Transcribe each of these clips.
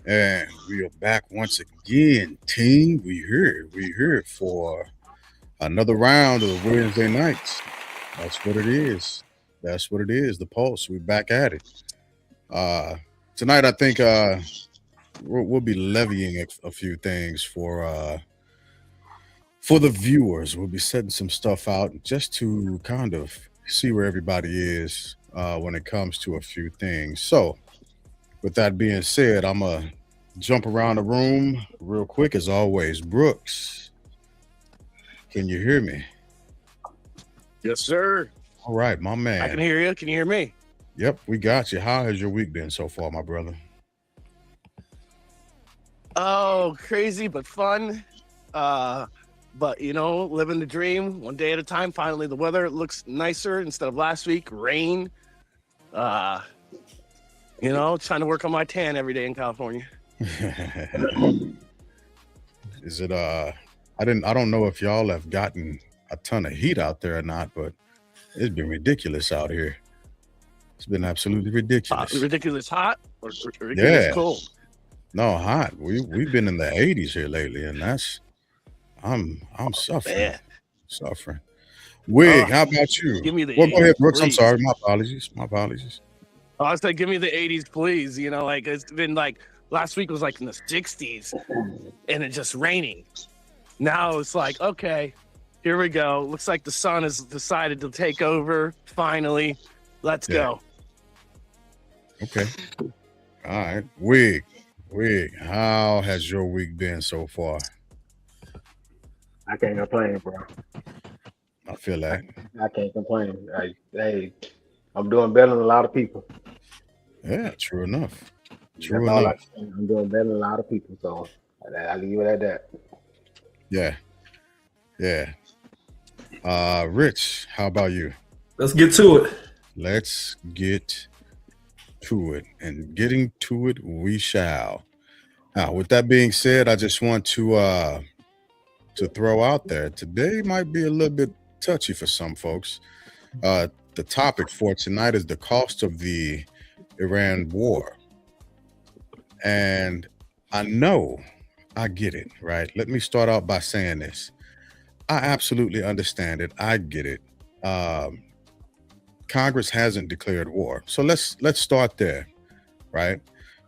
And we are back once again, team. We here for another round of Wednesday nights. That's what it is. That's what it is. The Pulse. We're back at it. Uh, Tonight, I think we'll be levying a few things for the viewers. We'll be setting some stuff out just to kind of see where everybody is when it comes to a few things. So, with that being said, I'm gonna jump around the room real quick as always. Brooks, can you hear me? Yes, sir. All right, my I can man. hear you. Can you hear me? Yep, we got you. How has your week been so far, my brother? Oh, crazy but fun. Uh, but living the dream one day at a time. Finally, the weather looks nicer instead of last week, rain. Uh, trying to work on my tan every day in California. Is it I don't know if y'all have gotten a ton of heat out there or not, but it's been ridiculous out here. It's been absolutely ridiculous. Ridiculous hot or ridiculous Yeah, cold. no hot. We've been in the 80s here lately, and I'm suffering. Man, Suffering. Wig, oh, how about you? give me the Well, go ahead, 80s, Brooks. I'm please. sorry. My apologies. My apologies. I was like, give me the 80s, please. Like it's been like last week was like in the 60s and it just raining. Now it's like, okay, here we go. Looks like the sun has decided to take over. Finally, let's Yeah. go. Okay. All right. Wig. How has your week been so far? I can't complain, bro. I feel that. I can't complain. Hey, I'm doing better than a lot of people. Yeah. True enough. That's True all I enough. can. I'm doing better than a lot of people. So I leave it at that. Yeah. Yeah. Rich, how about you? Let's get to it. Let's get to it, and getting to it we shall. Now, with that being said, I just want to throw out there today might be a little bit touchy for some folks. The topic for tonight is the cost of the Iran war. And I know I get it, right? Let me start out by saying this. I absolutely understand it. I get it. Um, Congress hasn't declared war. So let's start there, right?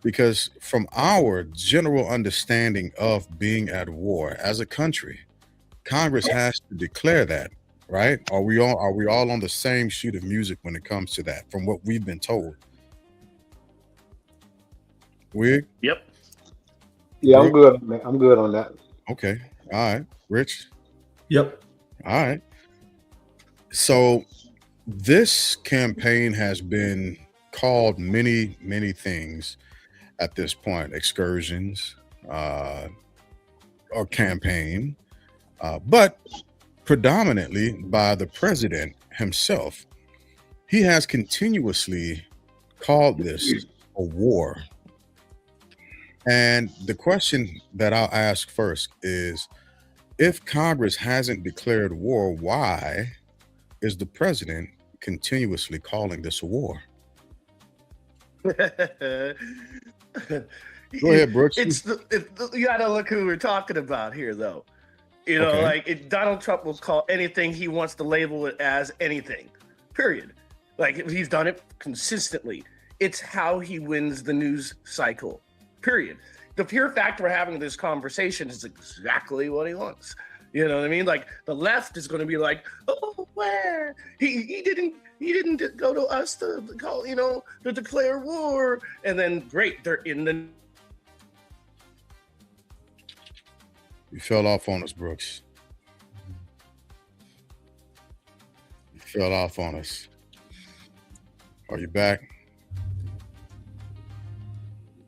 Because from our general understanding of being at war as a country, Congress has to declare that, right? Are we all on the same sheet of music when it comes to that from what we've been told? Wig, Yep. Yeah, I'm Brooke, good. Man. I'm good on that. okay. All right. Rich, Yep. all right. So this campaign has been called many things at this point, excursions, uh, or campaign, but predominantly by the president himself. He has continuously called this a war. And the question that I'll ask first is, if Congress hasn't declared war, why is the president continuously calling this a war? Go ahead, Brooks. You gotta look who we're talking about here, though. Okay. Donald Trump will call anything he wants to label it as anything. Period. Like he's done it consistently. It's how he wins the news cycle. Period. The pure fact we're having this conversation is exactly what he wants. You know what I mean? Like the left is going to be like, oh, where he didn't go to us to call to declare war, and then great, they're in the You fell off on us, Brooks. You fell off on us. Are you back?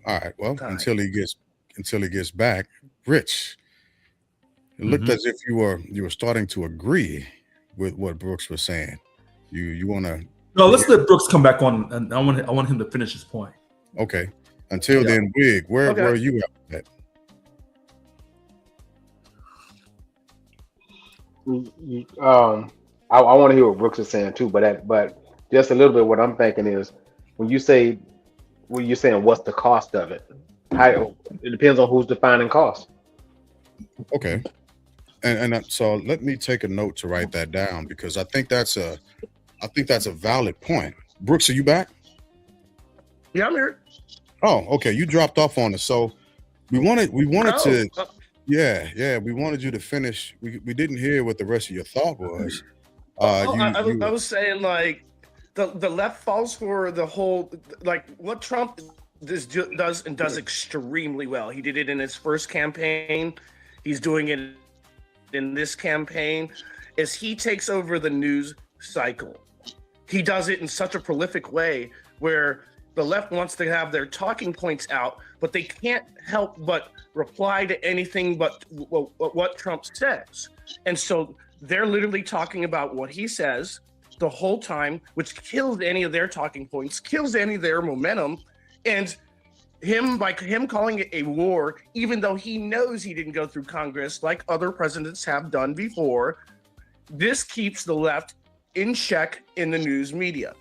All right. Well, time. until he gets back, Rich. It looked Hmm. as if you were starting to agree with what Brooks was saying. You want to No, go let's ahead? let Brooks come back on, and I want him to finish his point. Okay. Until Yeah. then, Wig, where Okay. are you at with that? I want to hear what Brooks is saying too, but just a little bit. What I'm thinking is when you say when you're saying what's the cost of it, It depends on who's defining cost. Okay. So let me take a note to write that down, because I think that's a valid point. Brooks, are you back? Yeah, I'm here. Oh, okay. You dropped off on us. So we wanted we wanted we wanted you to finish. We didn't hear what the rest of your thought was. I was saying, like, the left falls for the whole, like, what Trump does extremely well. He did it in his first campaign. He's doing it in this campaign. Is he takes over the news cycle. He does it in such a prolific way where the left wants to have their talking points out, but they can't help but reply to anything but what Trump says. And so they're literally talking about what he says the whole time, which kills any of their talking points, kills any of their momentum. And him calling it a war, even though he knows he didn't go through Congress like other presidents have done before, this keeps the left in check in the news media.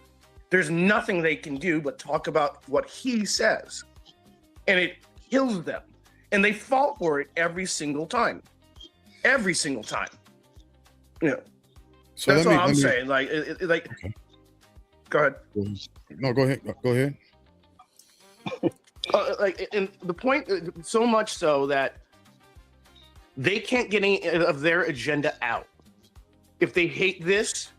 There's nothing they can do but talk about what he says. And it kills them. And they fall for it every single time. Every single time. Yeah. So that's all I'm saying. Like, okay. Go ahead. No, go ahead. Go ahead. And the point, so much so that they can't get any of their agenda out. If they hate this,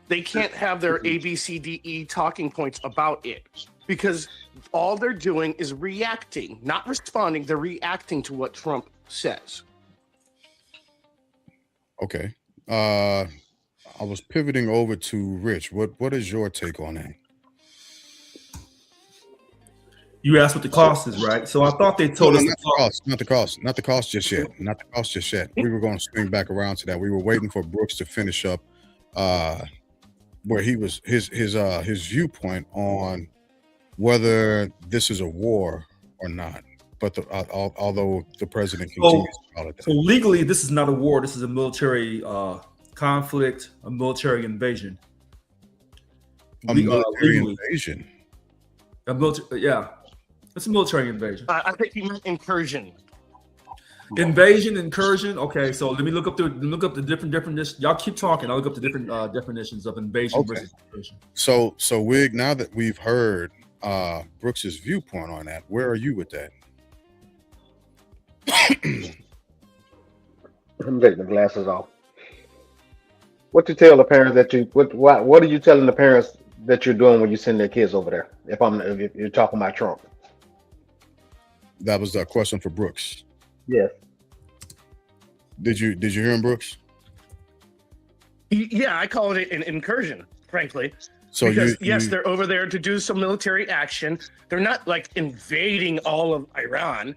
they can't have their ABCDE talking points about it, because all they're doing is reacting, not responding. They're reacting to what Trump says. Okay. I was pivoting over to Rich. What is your take on that? You asked what the cost is, right? So I thought they told us not the cost just yet. We were going to swing back around to that. We were waiting for Brooks to finish up where he was his viewpoint on whether this is a war or not. But although the president continues to call it that. So legally, this is not a war. This is a military conflict, a military invasion. A military invasion. It's a military invasion. I think he meant incursion. Invasion, incursion. Okay, so let me look up the different definitions. Y'all keep talking. I'll look up the different definitions of invasion versus incursion. So Wig, now that we've heard Brooks's viewpoint on that, where are you with that? I'm taking the glasses off. What you tell the parents what are you telling the parents that you're doing when you send their kids over there? If you're talking about Trump. That was the question for Brooks. Yes. Did you hear him, Brooks? Yeah, I call it an incursion, frankly. So because they're over there to do some military action. They're not like invading all of Iran.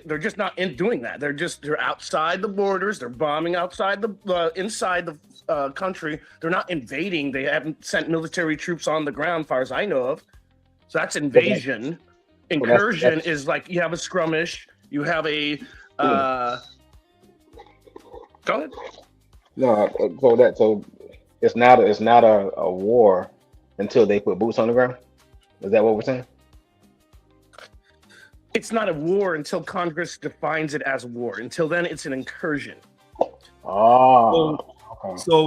They're just not doing that. They're outside the borders. They're bombing outside inside the country. They're not invading. They haven't sent military troops on the ground, far as I know of. So that's invasion. Incursion is like you have a skirmish. You have a. Go ahead. No, so it's not a war until they put boots on the ground. Is that what we're saying? It's not a war until Congress defines it as a war. Until then, it's an incursion. So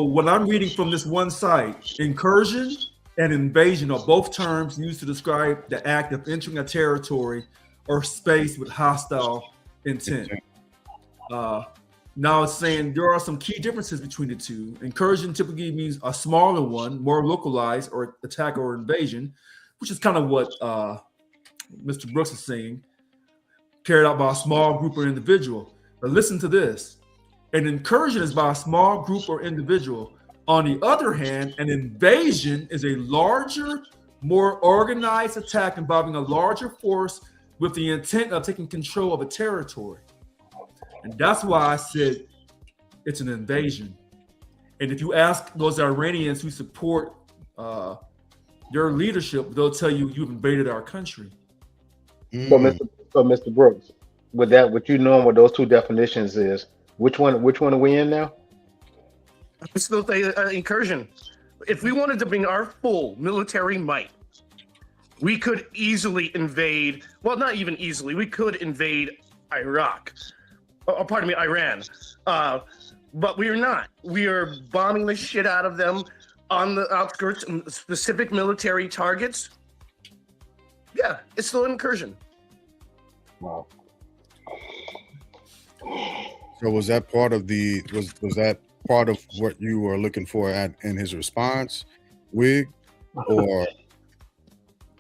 what I'm reading from this one site, incursion and invasion are both terms used to describe the act of entering a territory or space with hostile intent. Now it's saying there are some key differences between the two. Incursion typically means a smaller one, more localized, or attack or invasion, which is kind of what Mr. Brooks is saying, carried out by a small group or individual. But listen to this. An incursion is by a small group or individual. On the other hand, an invasion is a larger, more organized attack involving a larger force with the intent of taking control of a territory. And that's why I said it's an invasion. And if you ask those Iranians who support their leadership, they'll tell you you've invaded our country. So, Mr. Brooks, with that, what you know what those two definitions is, which one are we in now? I still say incursion. If we wanted to bring our full military might We could easily invade. Well, not even easily. We could invade Iraq. Oh, pardon me, Iran. But we are not. We are bombing the shit out of them on the outskirts and specific military targets. Yeah, it's still an incursion. Wow. So was that part of the was that part of what you were looking for in his response, Wig, or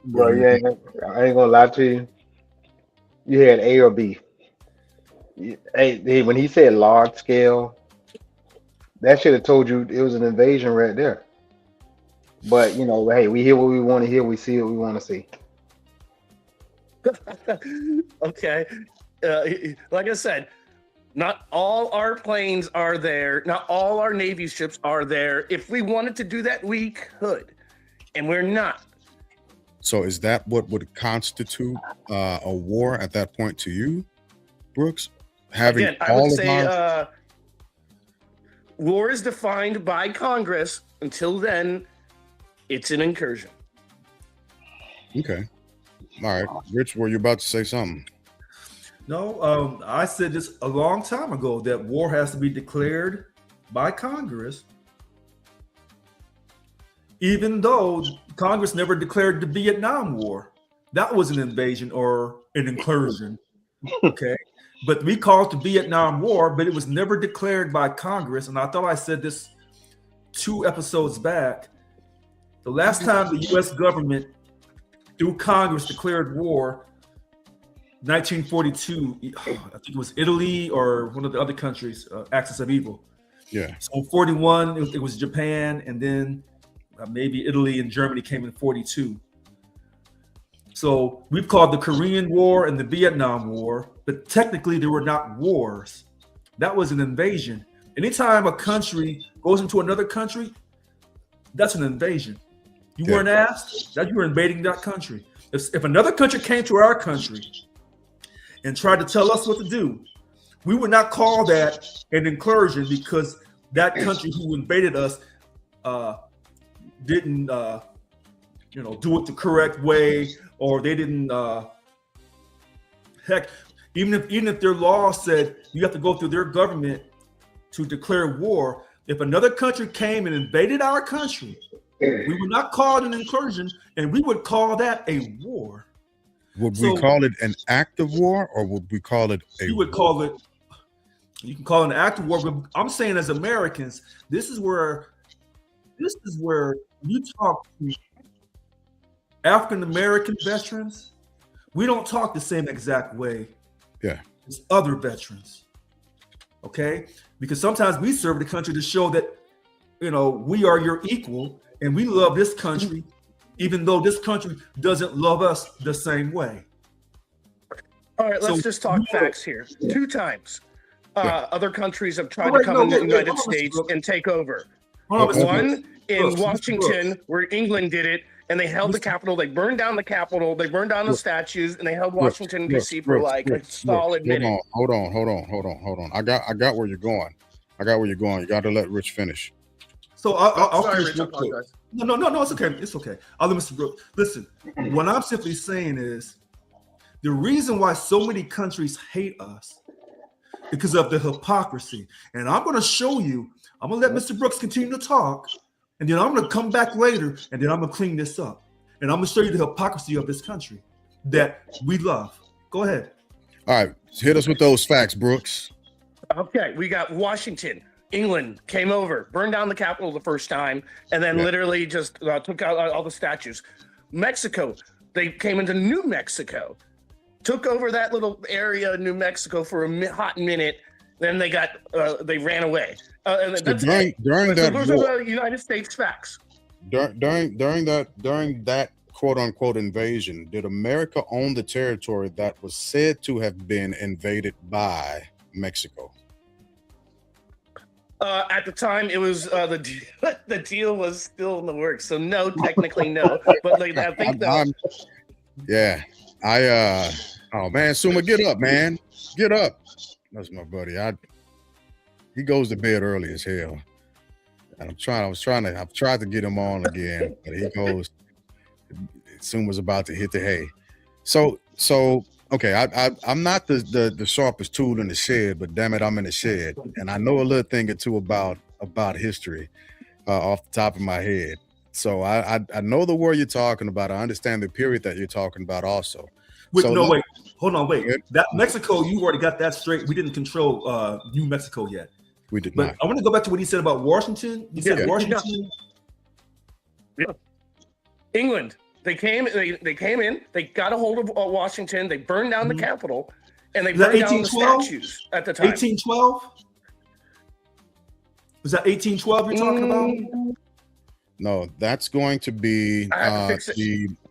Bro, yeah, I ain't gonna lie to you. You had A or B. Hey, when he said large scale, that should have told you it was an invasion right there. But you know, hey, we hear what we want to hear, we see what we want to see. Okay. Like I said, not all our planes are there. Not all our Navy ships are there. If we wanted to do that, we could. And we're not. so is that what would constitute a war at that point to you, Brooks? Having Again, I all would of say our war is defined by Congress. Until then, it's an incursion. okay, all right, Rich, were you about to say something? No, I said this a long time ago that war has to be declared by Congress, even though Congress never declared the Vietnam War. That was an invasion or an incursion. Okay. But we called it the Vietnam War, but it was never declared by Congress. And I thought I said this 2 episodes back. The last time the U.S. government, through Congress, declared war, 1942, I think it was Italy or one of the other countries, Axis of Evil. Yeah. So 41, it was Japan, and then maybe Italy and Germany came in 42. So we've called the Korean War and the Vietnam War, but technically they were not wars. That was an invasion. Anytime a country goes into another country, that's an invasion. You weren't asked, that you were invading that country. If another country came to our country and tried to tell us what to do, we would not call that an incursion because that country who invaded us didn't do it the correct way, or they didn't heck, even if their law said you have to go through their government to declare war, if another country came and invaded our country, we would not call it an incursion, and we would call that a war. Would we call it an act of war, or would we call it a You would call it, you can call it an act of war, but I'm saying as Americans, this is where you talk to African American veterans, we don't talk the same exact way as other veterans. Okay? Because sometimes we serve the country to show that, we are your equal and we love this country, even though this country doesn't love us the same way. All right, let's just talk facts here. 2 times other countries have tried to come into the United States and take over. One in Washington, where England did it, and they held the Capitol. They burned down the Capitol. They burned down the statues, and they held Washington D.C. for like a solid minute. Hold on. I got where you're going. You got to let Rich finish. So I'll Sorry, finish Rich, I real quick. apologize. No, it's okay. It's okay. I'll let Mr. Brooks. Listen, what I'm simply saying is the reason why so many countries hate us because of the hypocrisy. And I'm going to show you, I'm going to let Mr. Brooks continue to talk, and then I'm going to come back later, and then I'm going to clean this up. And I'm going to show you the hypocrisy of this country that we love. Go ahead. All right. Hit us with those facts, Brooks. Okay, we got Washington. England came over, burned down the Capitol the first time, and then literally just took out all the statues. Mexico, they came into New Mexico, took over that little area of New Mexico for a hot minute. Then they ran away. And So that's during that those war, are the United States facts. during that quote unquote invasion, did America own the territory that was said to have been invaded by Mexico? At the time, it was the deal was still in the works. So no, technically no. But like I think oh man, Suma, get up, man. Get up. That's my buddy. He goes to bed early as hell. And I've tried to get him on again, but he goes. soon was about to hit the hay. So okay, I'm not the sharpest tool in the shed, but damn it, I'm in the shed, and I know a little thing or two about history off the top of my head. So I know the war you're talking about. I understand the period that you're talking about also. Wait, So no, look- wait, hold on, wait. Good. That Mexico, you already got that straight. We didn't control New Mexico yet. We did But not. I want to go back to what he said about Washington. He said Yeah. Washington. England. They came in. They got a hold of Washington. They burned down the Mhm. Capitol, and they Is that burned down the 1812? statues at the time. 1812. Was that 1812 you're talking about? No, that's going to be I have to fix it.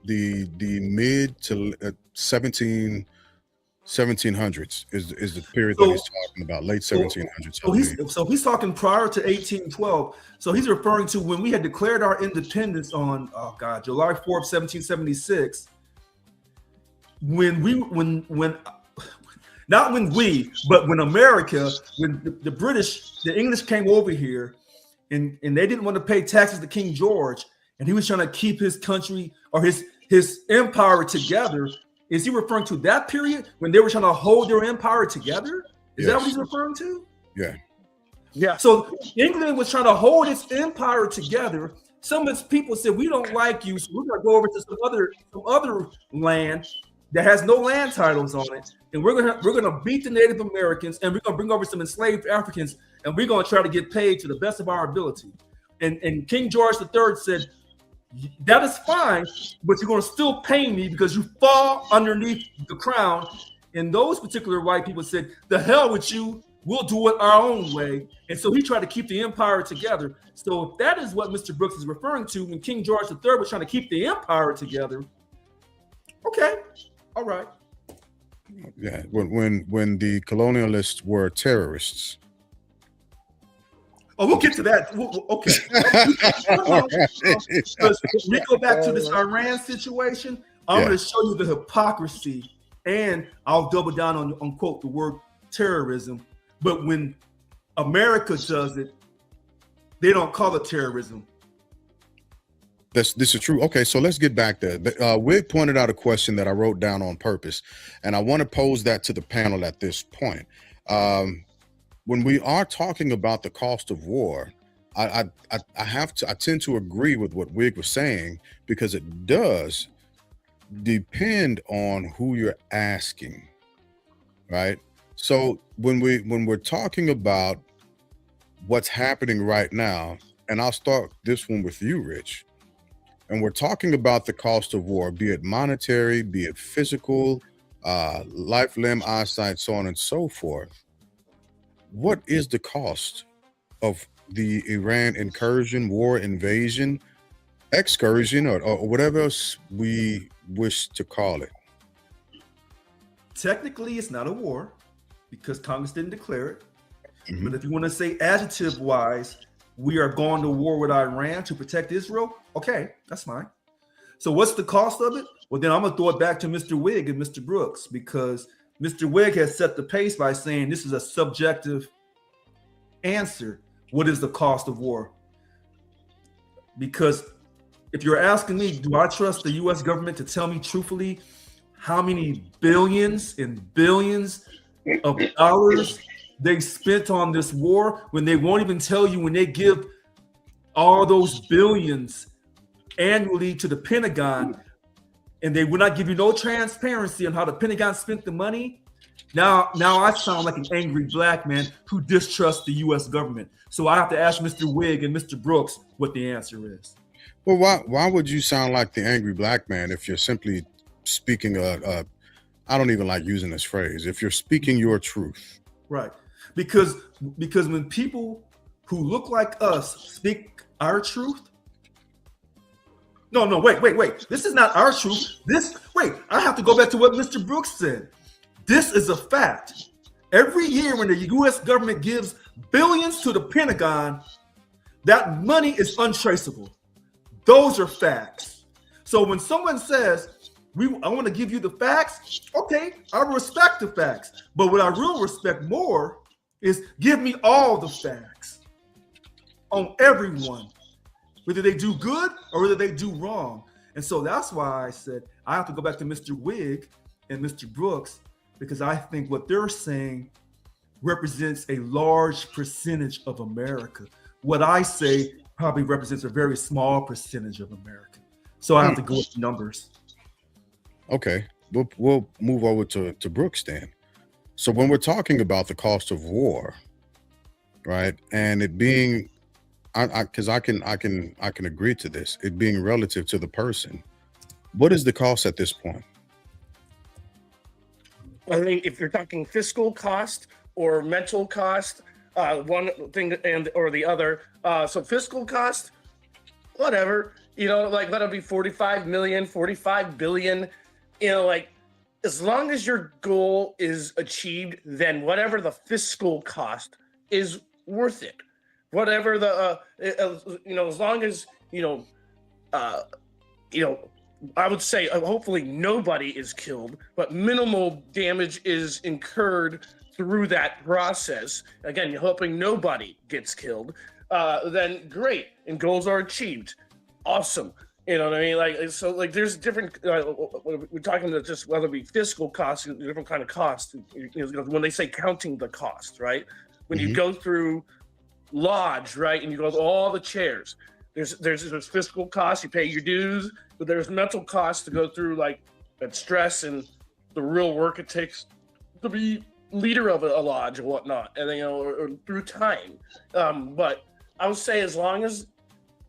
the mid to 1700s is the period that So- he's talking about, late 1700s. I So believe. he's talking prior to 1812. So he's referring to when we had declared our independence on July 4th, 1776. When America, when the British, the English came over here and they didn't want to pay taxes to King George, and he was trying to keep his country or his empire together. Is he referring to that period when they were trying to hold their empire together? Is that Yes. what he's referring to? Yeah. Yeah. So England was trying to hold its empire together. Some of its people said, "We don't like you, so we're gonna go over to some other land that has no land titles on it, and we're gonna beat the Native Americans, and we're gonna bring over some enslaved Africans, and we're gonna try to get paid to the best of our ability." And King George III said, "That is fine, but you're gonna still pay me because you fall underneath the crown." And those particular white people said, "The hell with you. We'll do it our own way." And so he tried to keep the empire together. So if that is what Mr. Brooks is referring to when King George III was trying to keep the empire together, okay, all right. Yeah. When the colonialists were terrorists. Oh, we'll get to that. Okay. Because we go back to this Iran situation. I'm Yeah. going to show you the hypocrisy, and I'll double down on quote the word terrorism. But when America does it, they don't call it terrorism. This is true. Okay, so let's get back there. Wig pointed out a question that I wrote down on purpose, and I want to pose that to the panel at this point. When we are talking about the cost of war, I tend to agree with what Wig was saying, because it does depend on who you're asking, right? So when we're talking about what's happening right now, and I'll start this one with you, Rich. And we're talking about the cost of war, be it monetary, be it physical, life, limb, eyesight, so on and so forth. What is the cost of the Iran incursion, war, invasion, excursion, or whatever else we wish to call it? Technically, it's not a war because Congress didn't declare it. Mhm. But if you want to say adjective wise, we are going to war with Iran to protect Israel. Okay, that's fine. So what's the cost of it? Well, then I'm going to throw it back to Mr. Wig and Mr. Brooks, because Mr. Wig has set the pace by saying this is a subjective answer. What is the cost of war? Because if you're asking me, do I trust the U.S. government to tell me truthfully how many billions and billions of dollars they spent on this war, when they won't even tell you when they give all those billions annually to the Pentagon, and they will not give you no transparency on how the Pentagon spent the money? Now I sound like an angry black man who distrusts the U.S. government. So I have to ask Mr. Wig and Mr. Brooks what the answer is. Well, why would you sound like the angry black man if you're simply speaking I don't even like using this phrase, if you're speaking your truth? Right. Because when people who look like us speak our truth. No, wait. This is not our truth. I have to go back to what Mr. Brooks said. This is a fact. Every year when the U.S. government gives billions to the Pentagon, that money is untraceable. Those are facts. So when someone says, I want to give you the facts, okay, I respect the facts. But what I really respect more is give me all the facts on everyone, whether they do good or whether they do wrong. And so that's why I said I have to go back to Mr. Wig and Mr. Brooks, because I think what they're saying represents a large percentage of America. What I say probably represents a very small percentage of America. So I have to go with numbers. Okay, we'll move over to Brooks then. So when we're talking about the cost of war, right, and it being, because I can agree to this, it being relative to the person, what is the cost at this point? I think if you're talking fiscal cost or mental cost, one thing and or the other. So fiscal cost, whatever, like let it be 45 million, 45 billion, like as long as your goal is achieved, then whatever the fiscal cost is worth it. Whatever the, as long as, I would say hopefully nobody is killed, but minimal damage is incurred through that process. Again, you're hoping nobody gets killed, then great, and goals are achieved. Awesome. You know what I mean? Like, so like there's different, we're talking about just whether it be fiscal costs, different kind of costs, when they say counting the cost, right? When you go through lodge, right? And you go to all the chairs, there's fiscal costs, you pay your dues, but there's mental costs to go through, like that stress and the real work it takes to be leader of a lodge or whatnot, and then, or through time. But I would say as long as,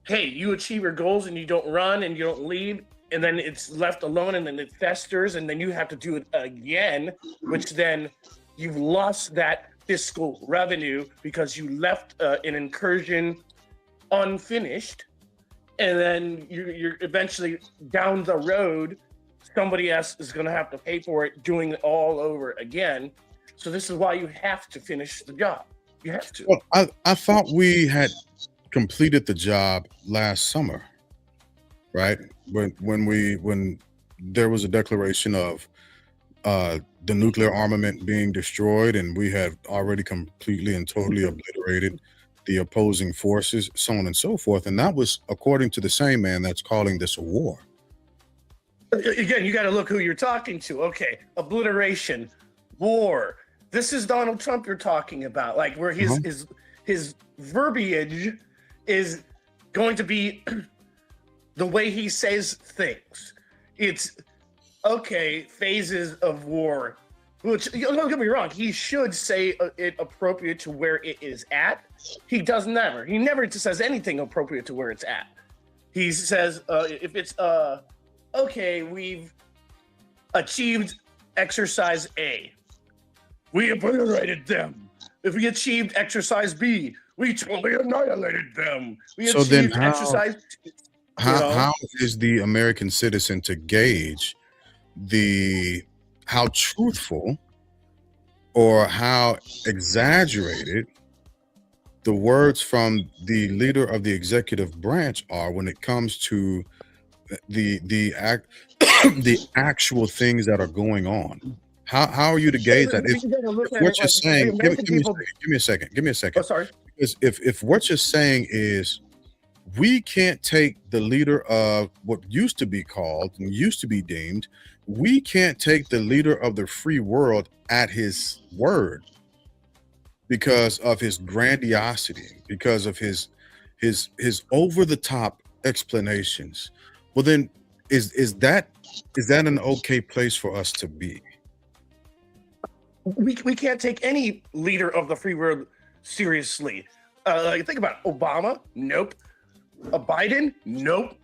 hey, you achieve your goals and you don't run and you don't lead, and then it's left alone and then it festers and then you have to do it again, which then you've lost that fiscal revenue because you left an incursion unfinished, and then you're eventually down the road, somebody else is going to have to pay for it, doing it all over again. So this is why you have to finish the job. You have to. Well, I thought we had completed the job last summer, right? When there was a declaration of the nuclear armament being destroyed, and we had already completely and totally obliterated the opposing forces, so on and so forth. And that was according to the same man that's calling this a war. Again, you got to look who you're talking to. Okay, obliteration, war. This is Donald Trump you're talking about, like where his verbiage is going to be the way he says things. It's okay, phases of war, which, don't get me wrong, he should say it appropriate to where it is at. He does never. He never says anything appropriate to where it's at. He says, if it's, okay, we've achieved exercise A, we obliterated them. If we achieved exercise B, we totally annihilated them. We So achieved then how- exercise. How is the American citizen to gauge how truthful or how exaggerated the words from the leader of the executive branch are when it comes to the actual things that are going on? How are you to gauge that? If what you're saying, give me a second. Oh, sorry. Because if what you're saying is we can't take the leader of what used to be called and used to be deemed, we can't take the leader of the free world at his word because of his grandiosity, because of his over the top explanations. Well, then is that an okay place for us to be? We can't take any leader of the free world seriously. Like, think about it. Obama, nope. Biden, nope.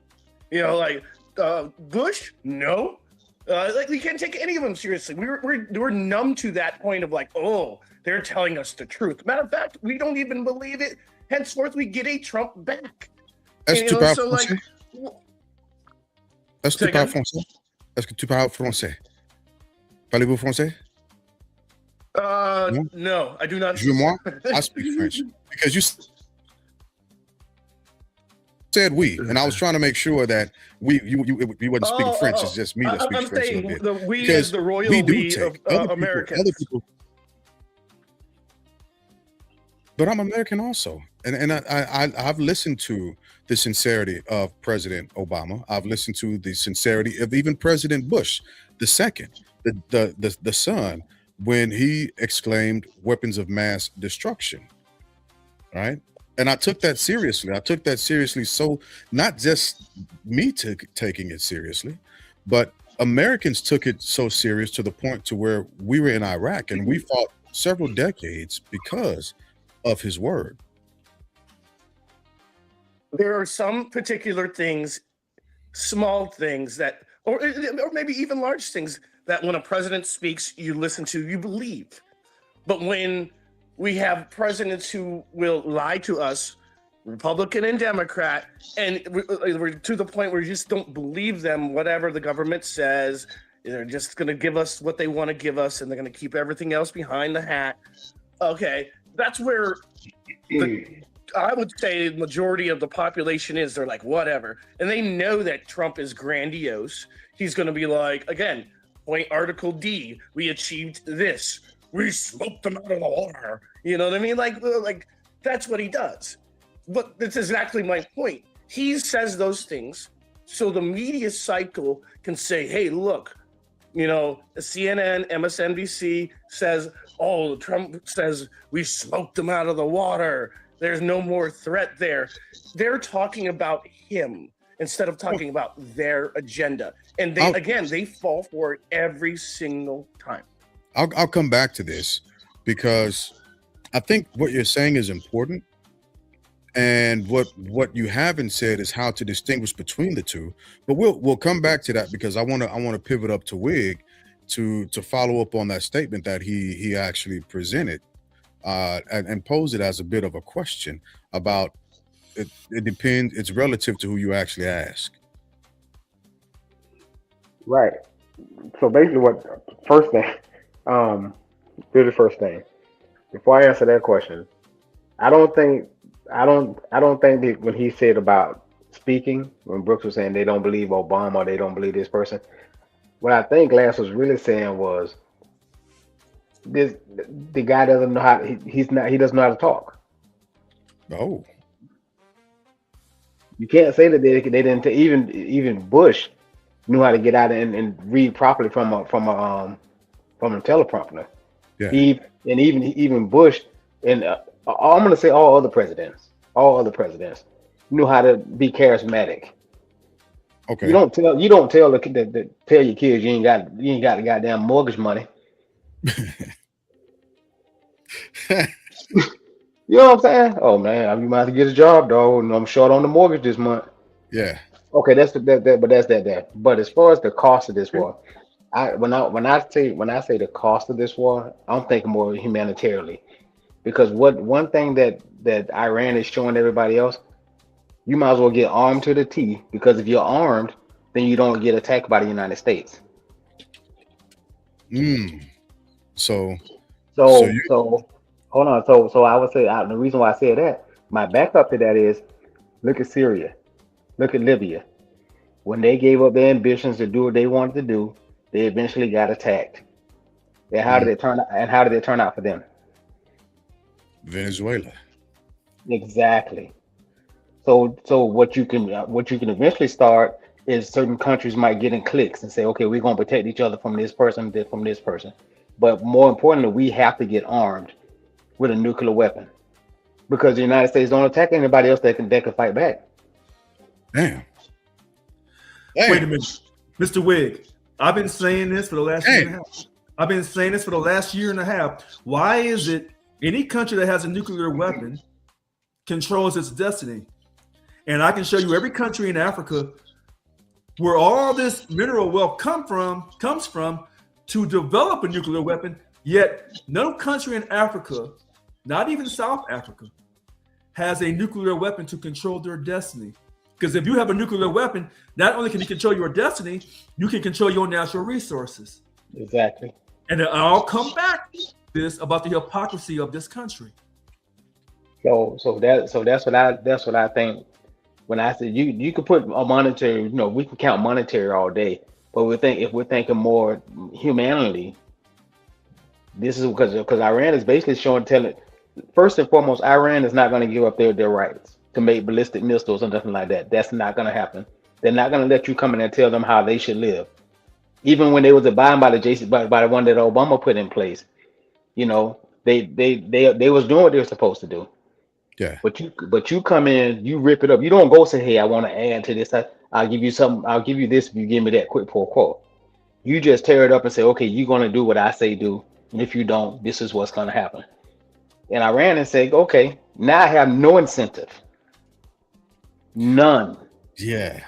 Bush, no. Like, we can't take any of them seriously. We're numb to that point of like, oh, they're telling us the truth. Matter of fact, we don't even believe it. Henceforth, we get a Trump back. Est-ce que tu parles français? Est-ce que Say tu parles again? français? Est-ce que tu parles français? Parlez-vous français? No, I do not. Je-moi? I speak French. Because you said we, and I was trying to make sure that we wasn't speaking French. It's just me that speaks I'm French. saying a bit. the we Because is the royal we do we take of Americans. other people. But I'm American also. I've listened to the sincerity of President Obama. I've listened to the sincerity of even President Bush, the second, the son, when he exclaimed weapons of mass destruction, right? And I took that seriously. I took that seriously. So not just me taking it seriously, but Americans took it so serious to the point to where we were in Iraq and we fought several decades because of his word. There are some particular things, small things that, or maybe even large things that when a president speaks, you listen to, you believe. But when we have presidents who will lie to us, Republican and Democrat, and we're to the point where you just don't believe them, whatever the government says, they're just going to give us what they want to give us, and they're going to keep everything else behind the hat. Okay, that's where I would say the majority of the population is. They're like, whatever. And they know that Trump is grandiose. He's going to be like, again, point Article D, we achieved this. We smoked them out of the water. You know what I mean? Like that's what he does. But that's exactly my point. He says those things so the media cycle can say, hey, look, you know, CNN, MSNBC says, oh, Trump says we smoked them out of the water. There's no more threat there. They're talking about him instead of talking about their agenda. And they fall for it every single time. I'll come back to this because I think what you're saying is important. And what you haven't said is how to distinguish between the two. But we'll come back to that because I want to pivot up to Wig to follow up on that statement that he actually presented and pose it as a bit of a question about it. It depends. It's relative to who you actually ask. Right. So basically, first thing, do the first thing. Before I answer that question, I don't think that when he said about speaking, when Brooks was saying they don't believe Obama or they don't believe this person, what I think Lance was really saying was the guy doesn't know how he doesn't know how to talk. Oh. You can't say that they didn't even Bush knew how to get out and read properly from a teleprompter. Yeah. Even Bush and I'm going to say all other presidents knew how to be charismatic. Okay. You don't tell your kids you ain't got the goddamn mortgage money. You know what I'm saying? Oh man, you might have to get a job, dog. I'm short on the mortgage this month. Yeah. Okay, that's that. But as far as the cost of this war, when I say the cost of this war, I'm thinking more humanitarily, because one thing that Iran is showing everybody else, you might as well get armed to the teeth, because if you're armed, then you don't get attacked by the United States. So hold on. So I would say the reason why I said that, my backup to that is, look at Syria, look at Libya. When they gave up their ambitions to do what they wanted to do, they eventually got attacked. And how did it turn out? And how did it turn out for them? Venezuela. Exactly. So what you can eventually start is certain countries might get in cliques and say, okay, we're going to protect each other from this person, from this person. But more importantly, we have to get armed with a nuclear weapon, because the United States don't attack anybody else that can fight back. Damn. Wait a minute, Mr. Wig. I've been saying this for the last year and a half. Why is it any country that has a nuclear weapon controls its destiny? And I can show you every country in Africa where all this mineral wealth comes from to develop a nuclear weapon, yet no country in Africa, not even South Africa, has a nuclear weapon to control their destiny. Because if you have a nuclear weapon, not only can you control your destiny, you can control your natural resources. Exactly. And I'll come back to this about the hypocrisy of this country. So that's what I think. When I say you could put a monetary, we can count monetary all day, but if we're thinking more humanity, this is because Iran is basically telling first and foremost, Iran is not going to give up their rights to make ballistic missiles or nothing like that. That's not going to happen. They're not going to let you come in and tell them how they should live. Even when they was abiding by by the one that Obama put in place, you know, they was doing what they were supposed to do. Yeah. But you come in, you rip it up. You don't go say, hey, I want to add to this. I'll give you something. I'll give you this if you give me that quick pro quo. You just tear it up and say, okay, you're going to do what I say do. And if you don't, this is what's going to happen. And I ran and said, okay, now I have no incentive. None. Yeah.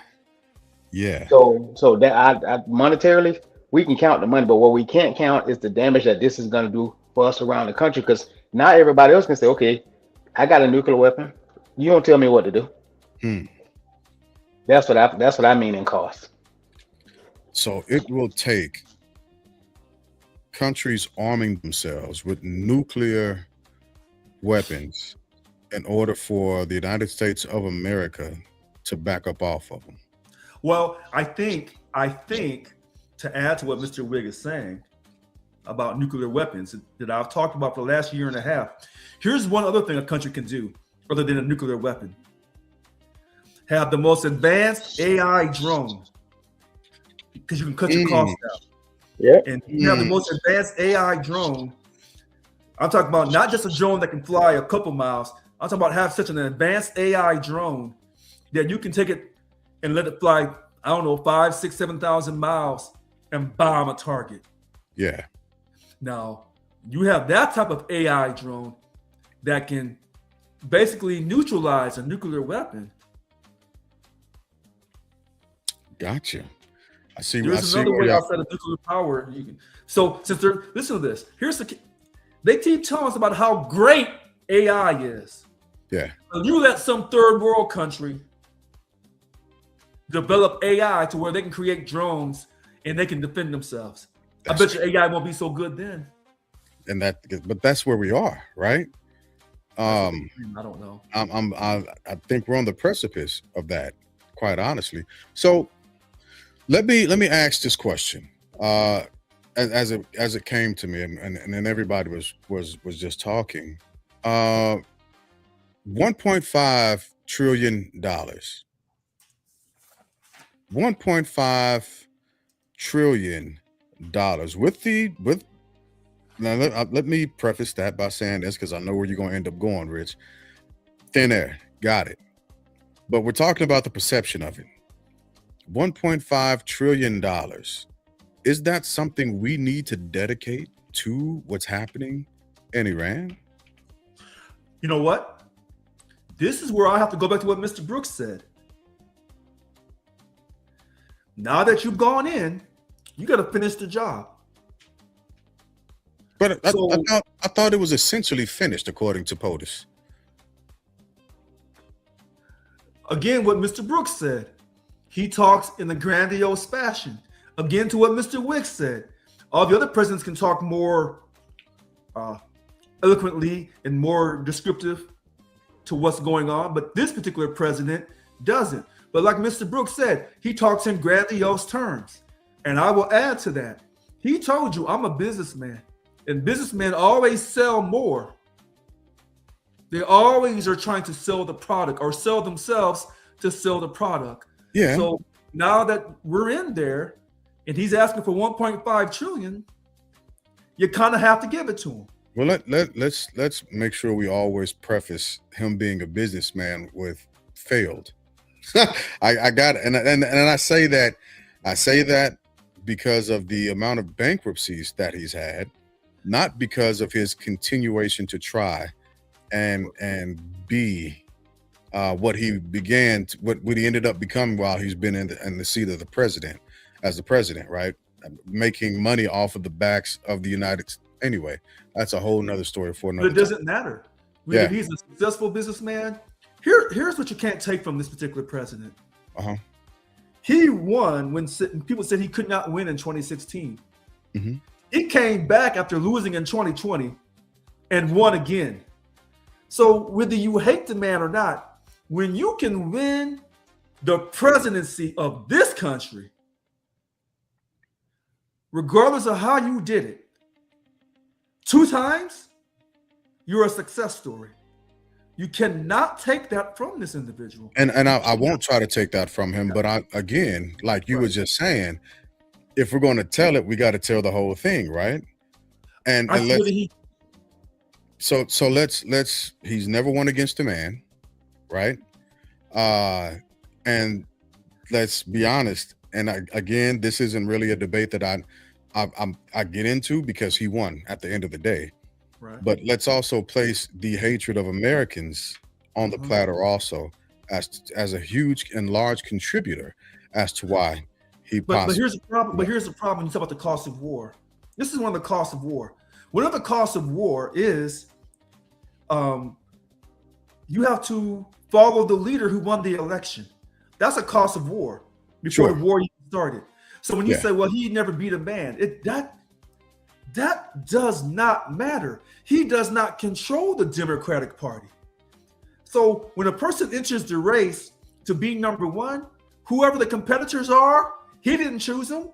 Yeah. So that I monetarily, we can count the money, but what we can't count is the damage that this is going to do for us around the country. Because now everybody else can say, okay, I got a nuclear weapon. You don't tell me what to do. That's what I mean in cost. So it will take countries arming themselves with nuclear weapons in order for the United States of America to back up off of them. Well, I think to add to what Mr. Wig is saying about nuclear weapons that I've talked about for the last year and a half, here's one other thing a country can do other than a nuclear weapon. Have the most advanced AI drone, because you can cut your costs down. Yeah. And you have the most advanced AI drone. I'm talking about not just a drone that can fly a couple miles. I'm talking about have such an advanced AI drone that you can take it and let it fly, I don't know, 5, 6, 7,000 miles and bomb a target. Yeah. Now, you have that type of AI drone that can basically neutralize a nuclear weapon. Gotcha. I see. There's another way outside of nuclear power. So since they're, listen to this. They keep telling us about how great AI is. Yeah. So you let some third world country develop AI to where they can create drones and they can defend themselves. I bet your AI won't be so good then. And but that's where we are, right? I don't know. I think we're on the precipice of that, quite honestly. So let me ask this question. As it came to me, and then everybody was just talking. $1.5 trillion. $1.5 trillion with now let me preface that by saying this, because I know where you're going to end up going, Rich. Thin air, got it. But we're talking about the perception of it. $1.5 trillion. Is that something we need to dedicate to what's happening in Iran? You know what? This is where I have to go back to what Mr. Brooks said. Now that you've gone in, you got to finish the job. But I thought it was essentially finished, according to POTUS. Again, what Mr. Brooks said. He talks in a grandiose fashion. Again, to what Mr. Wicks said. All the other presidents can talk more eloquently and more descriptive to what's going on, but this particular president doesn't. But like Mr. Brooks said, he talks in grandiose terms. And I will add to that. He told you, I'm a businessman. And businessmen always sell more. They always are trying to sell the product or sell themselves to sell the product. Yeah. So now that we're in there and he's asking for 1.5 trillion, you kind of have to give it to him. Well, let's make sure we always preface him being a businessman with failed. I got it. And I say that because of the amount of bankruptcies that he's had, not because of his continuation to try and be what he began to, what he ended up becoming while he's been in the seat of the president, as the president, right? Making money off of the backs of the United States. Anyway, that's a whole nother story for another But it doesn't matter. If he's a successful businessman, here's what you can't take from this particular president. He won when people said he could not win in 2016. Mm-hmm. He came back after losing in 2020 and won again. So whether you hate the man or not, when you can win the presidency of this country, regardless of how you did it, 2 times, you're a success story. You cannot take that from this individual. And I won't try to take that from him, but again, like you were just saying, if we're going to tell it, we got to tell the whole thing, right? And let's he's never won against a man, right? And let's be honest. And again, this isn't really a debate that I get into because he won at the end of the day. Right. But let's also place the hatred of Americans on the platter also as a huge and large contributor as to why he But here's the problem. But here's the problem. You talk about the cost of war. This is one of the costs of war. One of the costs of war is you have to follow the leader who won the election. That's a cost of war before the war even started. So when you say, well, he never beat a man, that does not matter. He does not control the Democratic Party. So when a person enters the race to be number one, whoever the competitors are, he didn't choose them.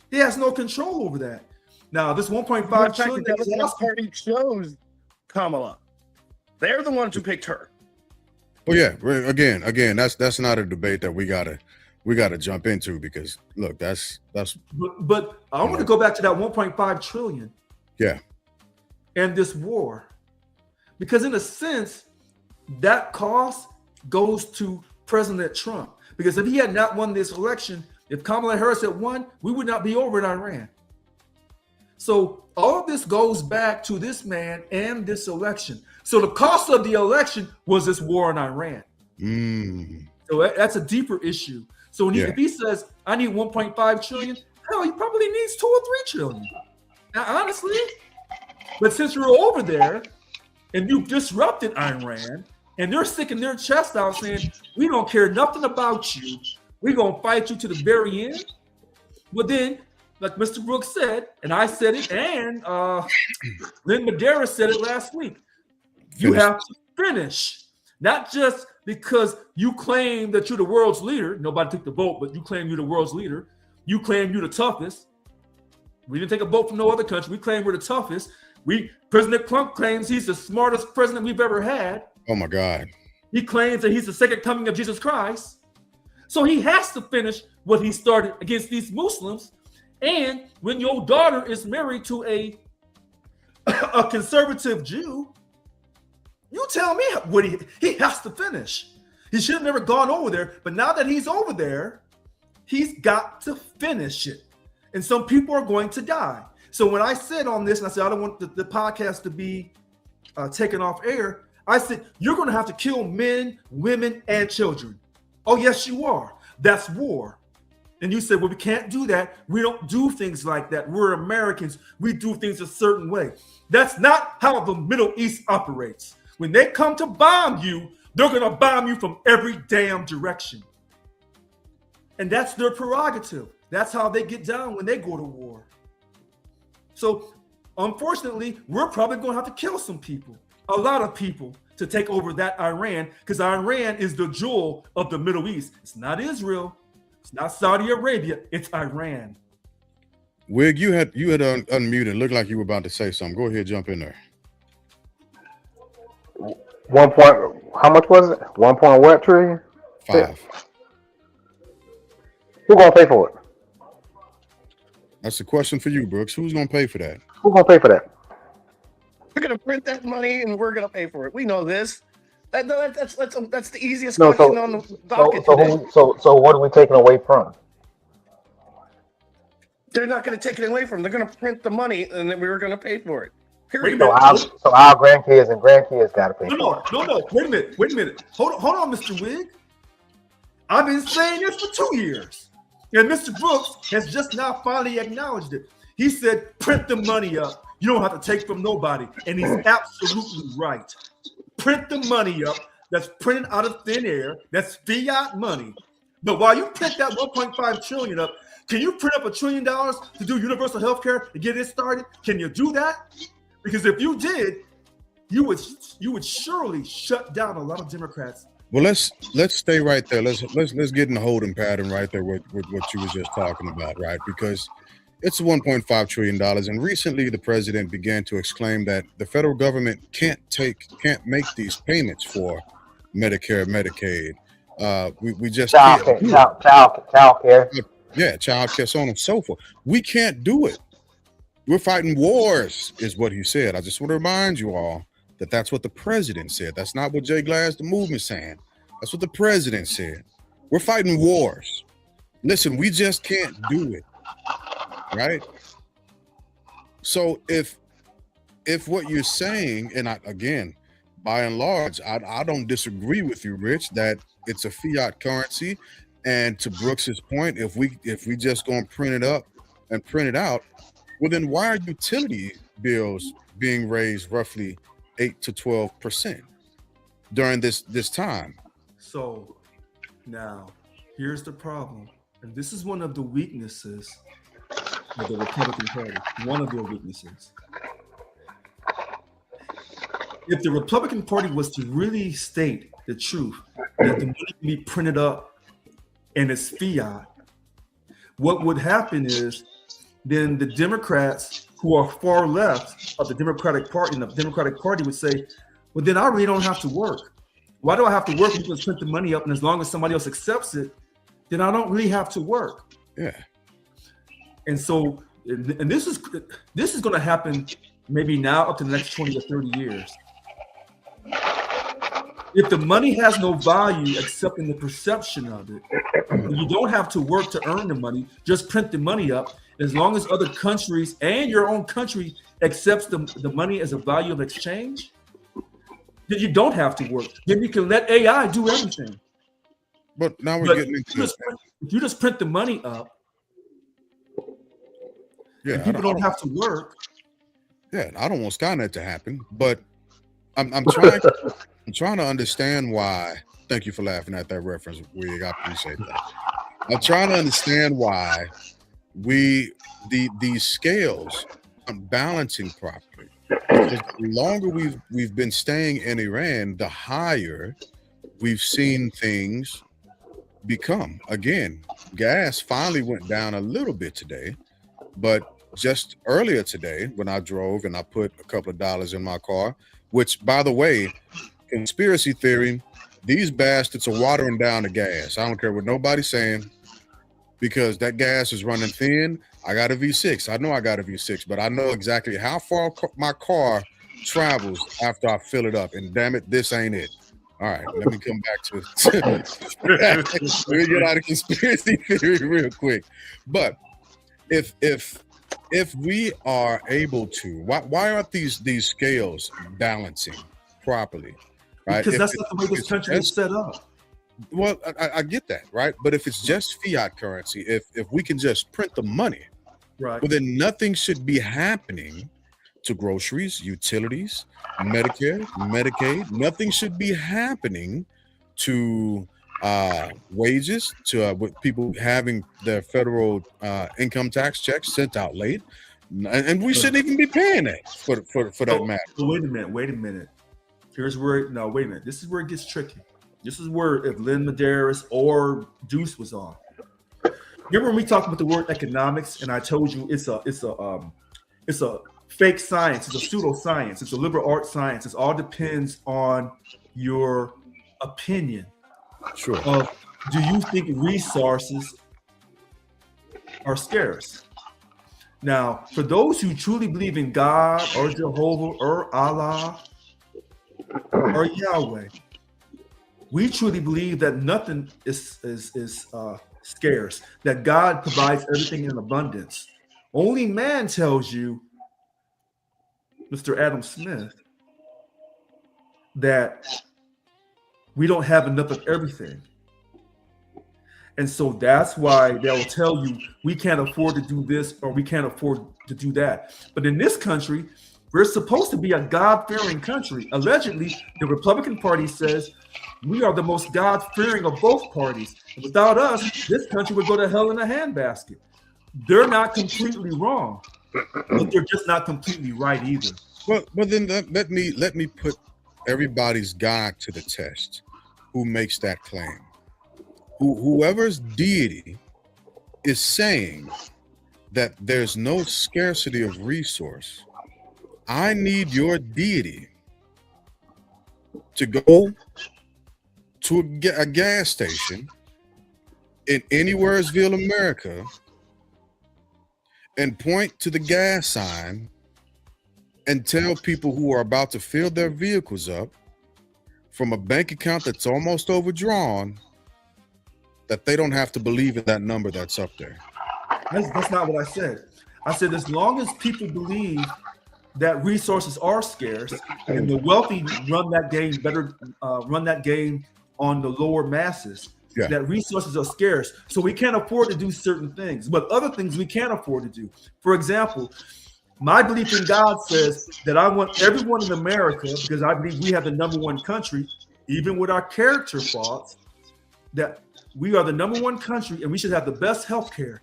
He has no control over that. Now, this 1.5 trillion the Democratic Party chose Kamala. They're the ones who picked her. Well, yeah. Again, that's not a debate that we gotta jump into because look, that's. But I want to go back to that 1.5 trillion. Yeah. And this war, because in a sense, that cost goes to President Trump. Because if he had not won this election, if Kamala Harris had won, we would not be over in Iran. So all of this goes back to this man and this election. So the cost of the election was this war in Iran. So that's a deeper issue. So when if he says, I need 1.5 trillion, hell, he probably needs 2 or 3 trillion. Now, honestly. But since you're over there and you disrupted Iran and they're sticking their chest out saying, we don't care nothing about you. We're going to fight you to the very end. Well, then, like Mr. Brooks said, and I said it, and Lynn Medeiros said it last week, you have to finish. Not just because you claim that you're the world's leader. Nobody took the vote, but you claim you're the world's leader. You claim you're the toughest. We didn't take a vote from no other country. We claim we're the toughest. President Trump claims he's the smartest president we've ever had. Oh my God. He claims that he's the second coming of Jesus Christ. So he has to finish what he started against these Muslims. And when your daughter is married to a conservative Jew, you tell me what he has to finish. He should have never gone over there, but now that he's over there, he's got to finish it. And some people are going to die. So when I said on this, and I said, I don't want the podcast to be taken off air, I said, you're going to have to kill men, women, and children. Oh, yes, you are. That's war. And you said, well, we can't do that. We don't do things like that. We're Americans. We do things a certain way. That's not how the Middle East operates. When they come to bomb you, they're going to bomb you from every damn direction. And that's their prerogative. That's how they get down when they go to war. So, unfortunately, we're probably going to have to kill some people, a lot of people, to take over that Iran, because Iran is the jewel of the Middle East. It's not Israel. It's not Saudi Arabia. It's Iran. Wig, you had unmuted. Looked like you were about to say something. Go ahead, jump in there. 1 point. How much was it? 1 point what trillion? 5. Who gonna pay for it? That's a question for you, Brooks. Who's gonna pay for that? Who gonna pay for that? We're gonna print that money and we're gonna pay for it. We know this. That's the easiest No, question on the docket today. So what are we taking away from? They're not gonna take it away from them. They're gonna print the money and then we were gonna pay for it. Period. So our grandkids and grandkids gotta pay. No. Wait a minute. Hold on, Mr. Wig. I've been saying this for 2 years. And Mr. Brooks has just now finally acknowledged it. He said, print the money up. You don't have to take from nobody. And he's absolutely right. Print the money up. That's printed out of thin air. That's fiat money. But while you print that 1.5 trillion up, can you print up $1 trillion to do universal health care and get it started? Can you do that? Because if you did, you would surely shut down a lot of Democrats. Well, let's stay right there. Let's get in the holding pattern right there with what you was just talking about, right? Because It's $1.5 trillion. And recently the president began to exclaim that the federal government can't make these payments for Medicare, Medicaid. We just Child can't care, do it. child care. Yeah, child care, so on and so forth. We can't do it. We're fighting wars, is what he said. I just want to remind you all that that's what the president said. That's not what Jay Glass, the movement, saying. That's what the president said. We're fighting wars. Listen, we just can't do it, right? So if what you're saying, and again, by and large, I don't disagree with you, Rich, that it's a fiat currency. And to Brooks's point, if we just gonna print it up and print it out, well, then why are utility bills being raised roughly 8 to 12% during this time? So now here's the problem, and this is one of the weaknesses of the Republican Party. One of their weaknesses. If the Republican Party was to really state the truth that the money can be printed up and it's fiat, what would happen is then the Democrats who are far left of the Democratic Party and the Democratic Party would say, well, then I really don't have to work. Why do I have to work? You can print the money up, and as long as somebody else accepts it, then I don't really have to work. Yeah. And so, and this is going to happen maybe now up to the next 20 or 30 years. If the money has no value except in the perception of it, you don't have to work to earn the money, just print the money up. As long as other countries and your own country accepts the money as a value of exchange, then you don't have to work. Then you can let AI do everything. But now we're getting into if you just print the money up, yeah, and people don't have to work. Yeah, I don't want Skynet to happen, but I'm trying to understand why. Thank you for laughing at that reference, Wig. I appreciate that. I'm trying to understand why these scales aren't balancing properly. Because the longer we've been staying in Iran, the higher we've seen things become. Again, gas finally went down a little bit today, but just earlier today when I drove and I put a couple of dollars in my car, which, by the way, conspiracy theory, these bastards are watering down the gas. I don't care what nobody's saying, because that gas is running thin. I got a V6. I know I got a V6, but I know exactly how far my car travels after I fill it up. And damn it, this ain't it. All right, let me come back to let me get out of conspiracy theory real quick. But if we are able to, why aren't these scales balancing properly? Right? Because that's not the way this country is set up. Well, I get that, right? But if it's just fiat currency, if we can just print the money, right, well, then nothing should be happening to groceries, utilities, Medicare, Medicaid. Nothing should be happening to wages, to with people having their federal income tax checks sent out late, and we shouldn't even be paying that for that matter. Wait a minute. Here's where wait a minute. This is where it gets tricky. This is where if Lynn Medeiros or Deuce was on. Remember when we talked about the word economics, and I told you it's a fake science, it's a pseudoscience, it's a liberal arts science. It all depends on your opinion. Sure. Do you think resources are scarce? Now, for those who truly believe in God or Jehovah or Allah or Yahweh, we truly believe that nothing is scarce, that God provides everything in abundance. Only man tells you, Mr. Adam Smith, that we don't have enough of everything. And so that's why they'll tell you we can't afford to do this or we can't afford to do that. But in this country, we're supposed to be a God-fearing country. Allegedly, the Republican Party says we are the most God-fearing of both parties. And without us, this country would go to hell in a handbasket. They're not completely wrong, but they're just not completely right either. Well, then let me put everybody's God to the test who makes that claim. Whoever's deity is saying that there's no scarcity of resource. I need your deity to go to a gas station in Anywheresville, America, and point to the gas sign and tell people who are about to fill their vehicles up from a bank account that's almost overdrawn that they don't have to believe in that number that's up there. That's not what I said. I said as long as people believe that resources are scarce and the wealthy run that game on the lower masses, Yeah. that resources are scarce. So we can't afford to do certain things, but other things we can afford to do. For example, my belief in God says that I want everyone in America, because I believe we have the #1 country, even with our character faults, that we are the #1 country and we should have the best health care.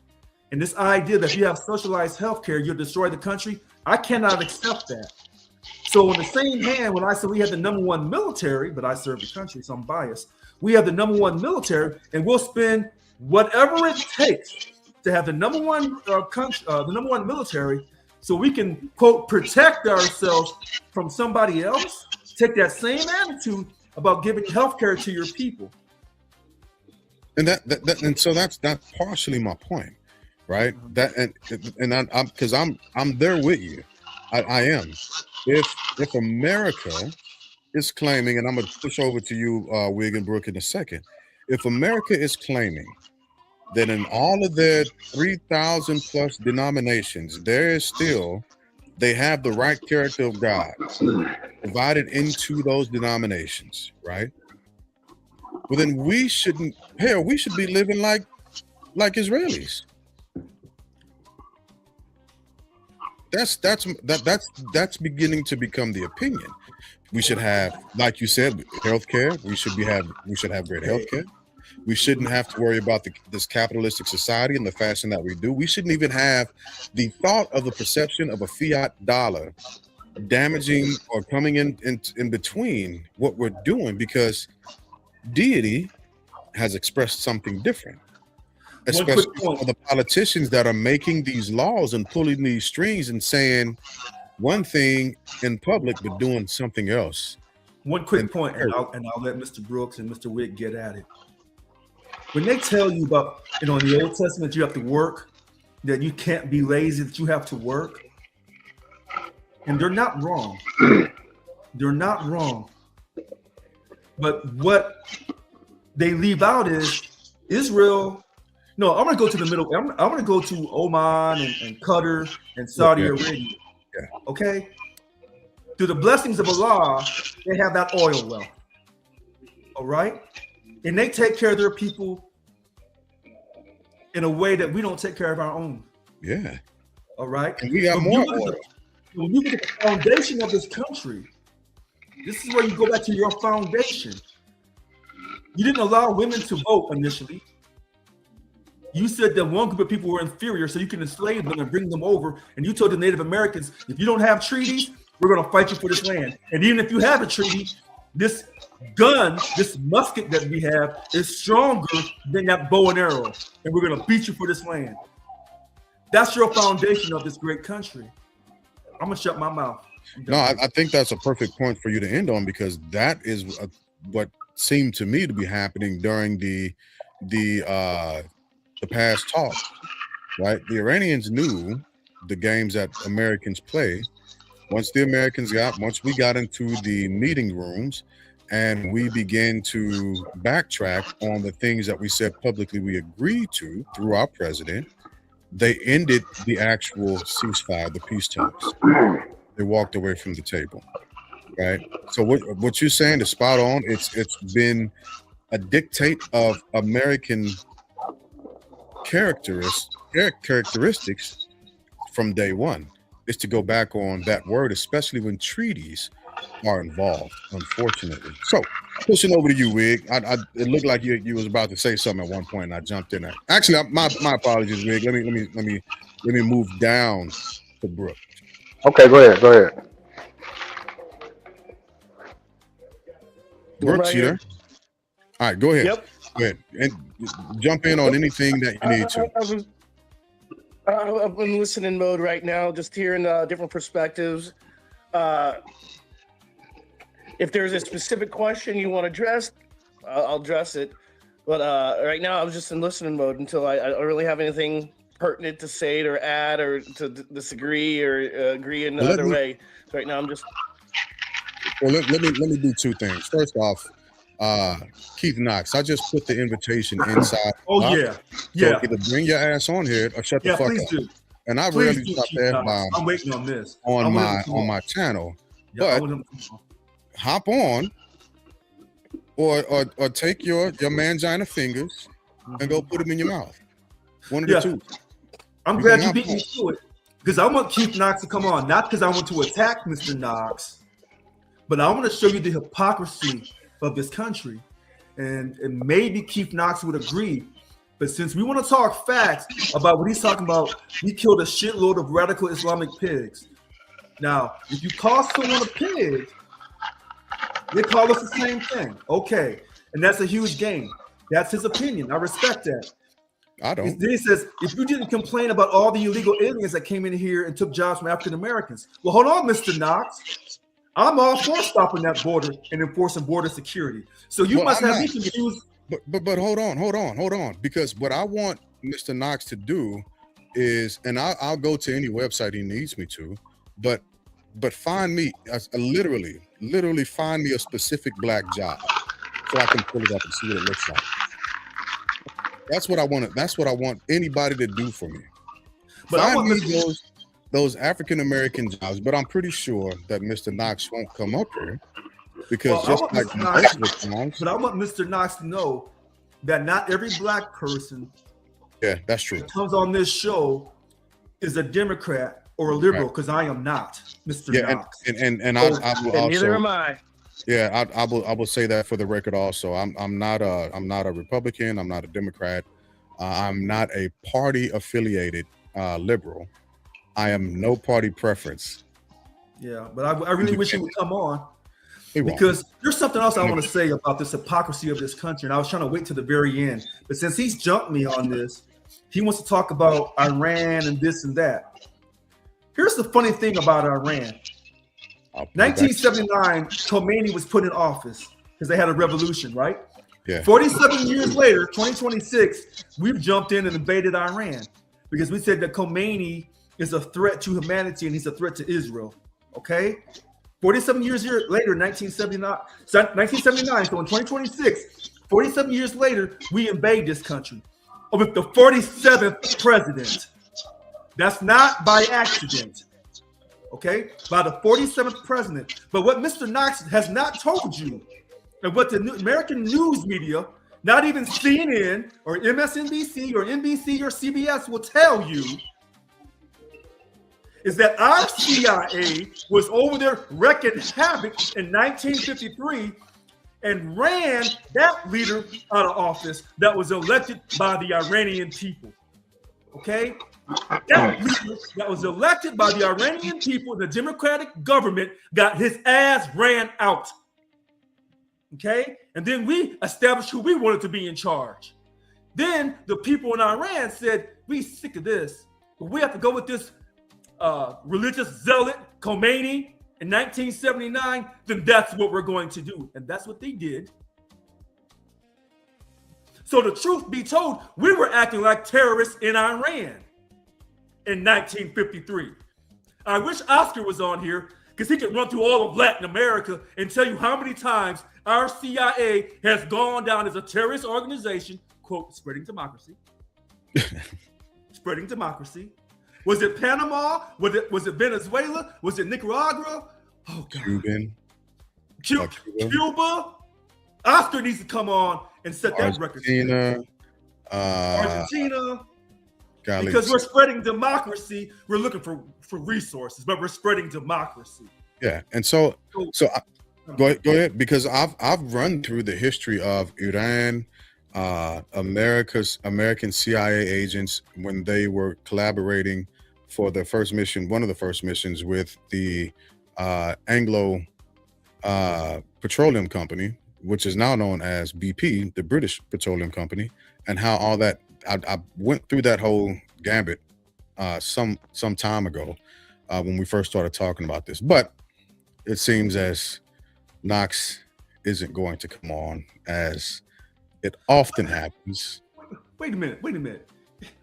And this idea that if you have socialized health care, you'll destroy the country, I cannot accept that. So in the same hand, when I say we have the #1 military, but I serve the country, so I'm biased, we have the #1 military, and we'll spend whatever it takes to have the #1 country, the #1 military, so we can, quote, protect ourselves from somebody else. Take that same attitude about giving health care to your people. And so that's partially my point, right? That and I'm because I'm there with you. I am. If America is claiming, and I'm gonna push over to you, Wig and Brooke, in a second. If America is claiming that in all of their 3,000 plus denominations, they have the right character of God divided into those denominations, right? Well, then we should be living like Israelis. That's beginning to become the opinion. We should have, like you said, healthcare. We should have great healthcare. We shouldn't have to worry about this capitalistic society and the fashion that we do. We shouldn't even have the thought of the perception of a fiat dollar damaging or coming in between what we're doing, because deity has expressed something different, especially for the politicians that are making these laws and pulling these strings and saying one thing in public but doing something else. One quick point, and I'll let Mr. Brooks and Mr. Wick get at it. When they tell you about, in the Old Testament, you have to work, that you can't be lazy, that you have to work, and they're not wrong. They're not wrong. But what they leave out is Israel. No, I'm going to go to the middle. I'm going to go to Oman and Qatar and Saudi Arabia. Yeah. Okay? Through the blessings of Allah, they have that oil well. All right? And they take care of their people in a way that we don't take care of our own. Yeah. All right? And we got more oil. When you look at the foundation of this country, this is where you go back to your foundation. You didn't allow women to vote initially. You said that one group of people were inferior, so you can enslave them and bring them over. And you told the Native Americans, if you don't have treaties, we're going to fight you for this land. And even if you have a treaty, this gun, this musket that we have is stronger than that bow and arrow. And we're going to beat you for this land. That's your foundation of this great country. I'm going to shut my mouth. No, I think that's a perfect point for you to end on, because that is what seemed to me to be happening during the past talk, right? The Iranians knew the games that Americans play. Once we got into the meeting rooms and we began to backtrack on the things that we said publicly we agreed to through our president, they ended the actual ceasefire, the peace talks. They walked away from the table, right? So what you're saying is spot on. It's been a dictate of American characteristics from day one, is to go back on that word, especially when treaties are involved, unfortunately. So pushing over to you, Wig. It looked like you was about to say something at one point, and I jumped in there. Actually, my apologies, Wig. Let me move down to Brooke. Okay, go ahead. Brooks, you there? All right, go ahead. Yep. Go ahead and jump in on anything that you need to. I'm in listening mode right now, just hearing different perspectives. If there's a specific question you want addressed, I'll address it. But right now, I was just in listening mode until I don't really have anything pertinent to say or add or to disagree or agree in Well, other way. So right now, I'm just. Well, let me do two things. First off, Keith Knox, I just put the invitation inside. Oh Knox. yeah, So yeah, either bring your ass on here or shut the yeah. fuck Please up. do. And I Please rarely do, drop Chief the Knox. F-bomb I'm waiting on this. I on want him to come my channel. Yeah, I But want him to come on. hop on or take your mangina fingers and go put them in your mouth. One of Yeah. the two. I'm You glad can you beat me to it because I want Keith Knox to come on, not because I want to attack Mr. Knox, but I want to show you the hypocrisy of this country. And maybe Keith Knox would agree. But since we want to talk facts about what he's talking about, we killed a shitload of radical Islamic pigs. Now, if you call someone a pig, they call us the same thing. Okay. And that's a huge game. That's his opinion. I respect that. I don't. Then he says, if you didn't complain about all the illegal aliens that came in here and took jobs from African Americans, well, hold on, Mr. Knox. I'm all for stopping that border and enforcing border security. So you Well, must I'm have me not. confused. But hold on. Because what I want Mr. Knox to do is, and I'll go to any website he needs me to, but find me literally find me a specific black job so I can pull it up and see what it looks like. That's what I want. That's what I want anybody to do for me. But I Find want me those African American jobs. But I'm pretty sure that Mr. Knox won't come up here because Well, I just want like Mr. most of Knox, the times, but I want Mr. Knox to know that not every black person yeah, that's true. that comes on this show is a Democrat or a liberal, because I am not, Mr. Yeah, Knox. and I will And neither also, am I. yeah, I will say that for the record also. I'm not a Republican. I'm not a Democrat. I'm not a party affiliated liberal. I am no party preference. Yeah, but I really wish he would come on. He won't. Because there's something else I want to say about this hypocrisy of this country, and I was trying to wait to the very end. But since he's jumped me on this, he wants to talk about Iran and this and that. Here's the funny thing about Iran. I'll put it back. 1979, Khomeini was put in office because they had a revolution, right? Yeah. 47 years later, 2026, we've jumped in and invaded Iran because we said that Khomeini is a threat to humanity and he's a threat to Israel. Okay? 47 years later, 1979, so in 2026, 47 years later, we invade this country with the 47th president. That's not by accident. Okay? By the 47th president. But what Mr. Knox has not told you, and what the American news media, not even CNN or MSNBC or NBC or CBS will tell you, is that our CIA was over there wreaking havoc in 1953 and ran that leader out of office that was elected by the Iranian people. Okay? That leader that was elected by the Iranian people, the democratic government, got his ass ran out. Okay? And then we established who we wanted to be in charge. Then the people in Iran said, we sick of this, but we have to go with this religious zealot, Khomeini, in 1979, then that's what we're going to do. And that's what they did. So the truth be told, we were acting like terrorists in Iran in 1953. I wish Oscar was on here because he could run through all of Latin America and tell you how many times our CIA has gone down as a terrorist organization, quote, spreading democracy. Spreading democracy. Was it Panama? Was it Venezuela? Was it Nicaragua? Oh, God. Cuban. Cuba. Oscar needs to come on and set that record straight. Argentina. Because we're spreading democracy. We're looking for resources, but we're spreading democracy. Yeah, and so go ahead, because I've run through the history of Iran, American CIA agents when they were collaborating for the first mission, one of the first missions with the Anglo Petroleum Company, which is now known as BP, the British Petroleum Company, and how all that I went through that whole gambit some time ago when we first started talking about this. But it seems as Knox isn't going to come on, as it often happens. Wait a minute.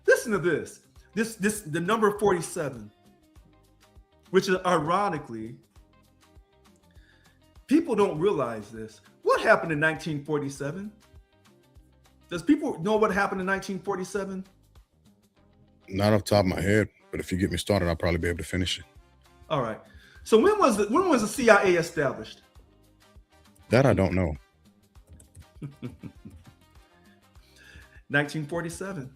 Listen to this. The number 47, which is ironically, people don't realize this. What happened in 1947? Does people know what happened in 1947? Not off the top of my head, but if you get me started, I'll probably be able to finish it. All right. So when was the CIA established? That I don't know. 1947.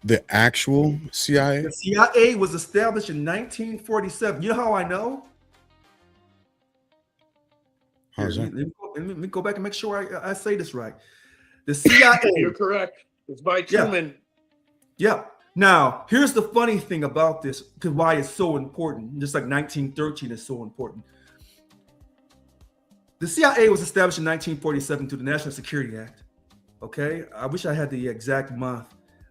The actual CIA? The CIA was established in 1947. You know how I know? How's Here, that? let me go back and make sure I say this right. The CIA. You're correct. It's by Truman. Yeah. Now, here's the funny thing about this, because why it's so important, just like 1913 is so important. The CIA was established in 1947 through the National Security Act. Okay? I wish I had the exact month.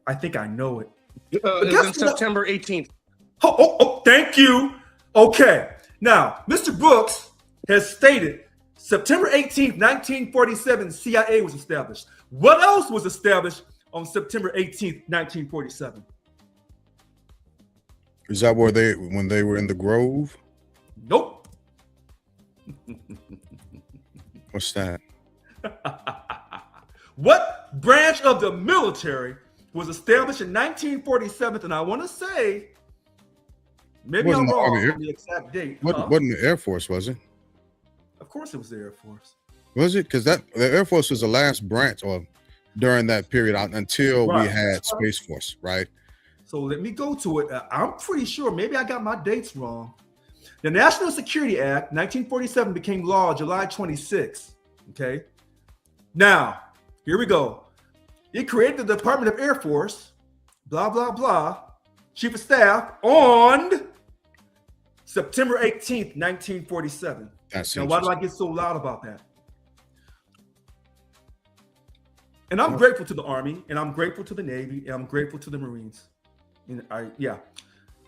I think I know it. It's September 18th. Oh, thank you. Okay. Now, Mr. Brooks has stated September 18th, 1947, CIA was established. What else was established on September 18th, 1947? Is that when they were in the Grove? Nope. What's that? What branch of the military was established in 1947? And I want to say, maybe I'm Wasn't the wrong Army on the exact date. Wasn't the Air Force, was it? Of course it was the Air Force. Was it? Because the Air Force was the last branch or during that period until we had Space Force, right? So let me go to it. I'm pretty sure, maybe I got my dates wrong. The National Security Act, 1947, became law July 26. Okay. Now, here we go. It created the Department of Air Force, blah, blah, blah, Chief of Staff on September 18th, 1947. Now, why do I get so loud about that? And I'm grateful to the Army, and I'm grateful to the Navy, and I'm grateful to the Marines. And I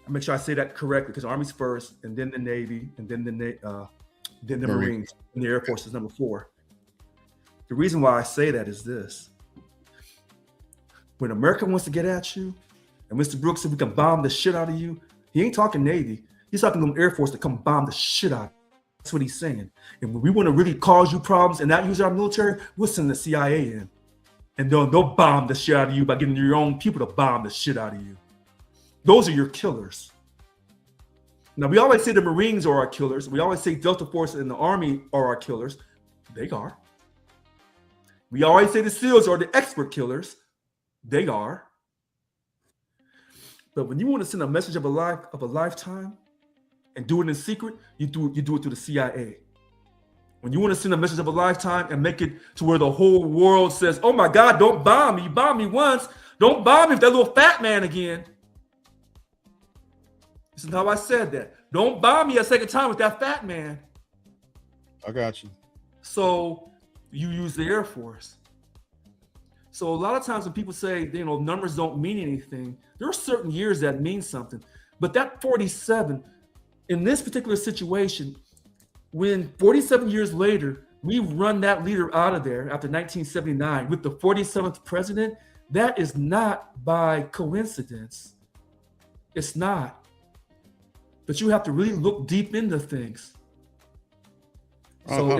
make sure I say that correctly, because Army's first, and then the Navy, and then the Marines, and the Air Force is number 4. The reason why I say that is this: when America wants to get at you, and Mr. Brooks said we can bomb the shit out of you, he ain't talking Navy. He's talking to the Air Force to come bomb the shit out of you. That's what he's saying. And when we want to really cause you problems and not use our military, we'll send the CIA in. And they'll bomb the shit out of you by getting your own people to bomb the shit out of you. Those are your killers. Now, we always say the Marines are our killers. We always say Delta Force and the Army are our killers. They are. We always say the SEALs are the expert killers. They are. But when you want to send a message of a lifetime and do it in secret, you do it through the CIA. When you want to send a message of a lifetime and make it to where the whole world says, oh my God, don't bomb me. You bombed me once. Don't bomb me with that little fat man again. This is how I said that. Don't bomb me a second time with that fat man. I got you. So you use the Air Force. So a lot of times when people say, numbers don't mean anything, there are certain years that mean something. But that 47, in this particular situation, when 47 years later, we run that leader out of there after 1979 with the 47th president, that is not by coincidence. It's not. But you have to really look deep into things. So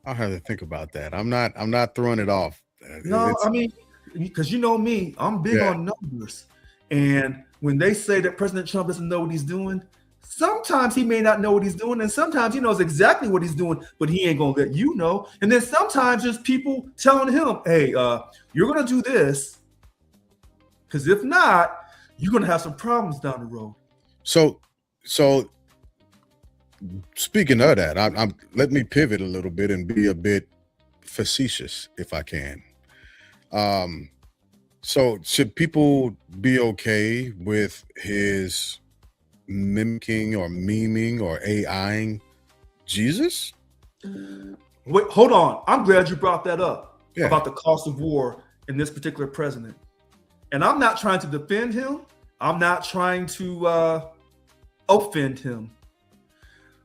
I'll have to think about that. I'm not throwing it off. No, I mean, because you know me, I'm big on numbers. And when they say that President Trump doesn't know what he's doing, sometimes he may not know what he's doing, and sometimes he knows exactly what he's doing, but he ain't gonna let you know. And then sometimes there's people telling him, hey, you're gonna do this, because if not, you're gonna have some problems down the road. So speaking of that, let me pivot a little bit and be a bit facetious, if I can. So should people be okay with his mimicking or memeing or AIing Jesus? Wait, hold on. I'm glad you brought that up Yeah. about the cost of war in this particular president. And I'm not trying to defend him. I'm not trying to offend him.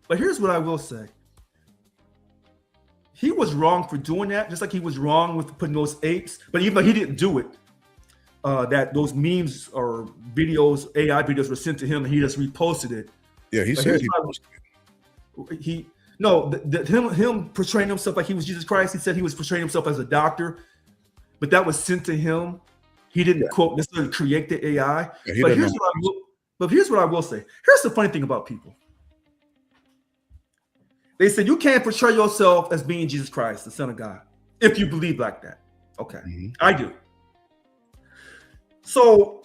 But here's what I will say. He was wrong for doing that, just like he was wrong with putting those apes. But even though he didn't do it, that those memes or videos, AI videos were sent to him and he just reposted it. Yeah, he But said him portraying himself like he was Jesus Christ. He said he was portraying himself as a doctor, but that was sent to him. He didn't quote necessarily create the AI. Yeah, but here's what I will say. Here's the funny thing about people. They said you can't portray yourself as being Jesus Christ, the Son of God, if you believe like that. Okay, I do. So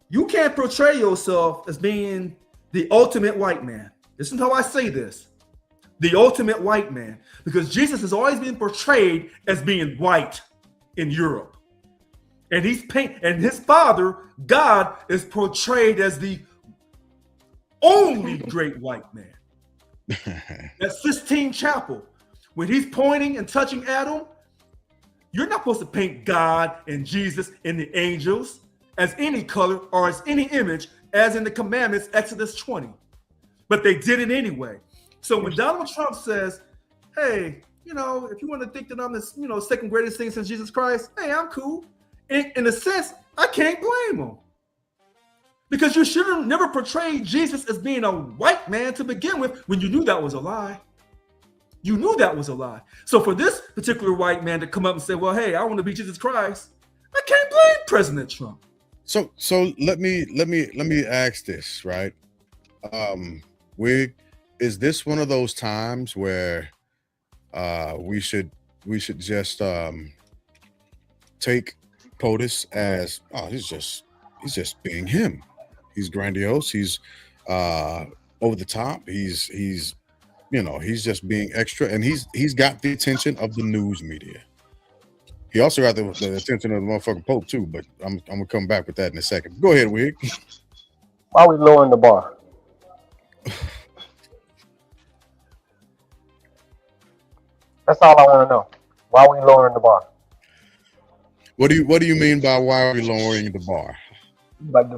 you can't portray yourself as being the ultimate white man. Listen to how I say this. The ultimate white man. Because Jesus has always been portrayed as being white in Europe. And his father, God, is portrayed as the only great white man. That Sistine Chapel, when he's pointing and touching Adam, you're not supposed to paint God and Jesus and the angels as any color or as any image, as in the commandments, Exodus 20. But they did it anyway. So when Donald Trump says, hey, if you want to think that I'm the second greatest thing since Jesus Christ, hey, I'm cool. In a sense, I can't blame him. Because you should have never portrayed Jesus as being a white man to begin with when you knew that was a lie. You knew that was a lie. So for this particular white man to come up and say, well, hey, I want to be Jesus Christ, I can't blame President Trump. So let me ask this, right? Is this one of those times where we should just take POTUS as, oh, he's just being him. He's grandiose. He's over the top. He's just being extra, and he's got the attention of the news media. He also got the attention of the motherfucking Pope too. But I'm gonna come back with that in a second. Go ahead, Wig. Why are we lowering the bar? That's all I want to know. Why are we lowering the bar? What do you mean by why are we lowering the bar? But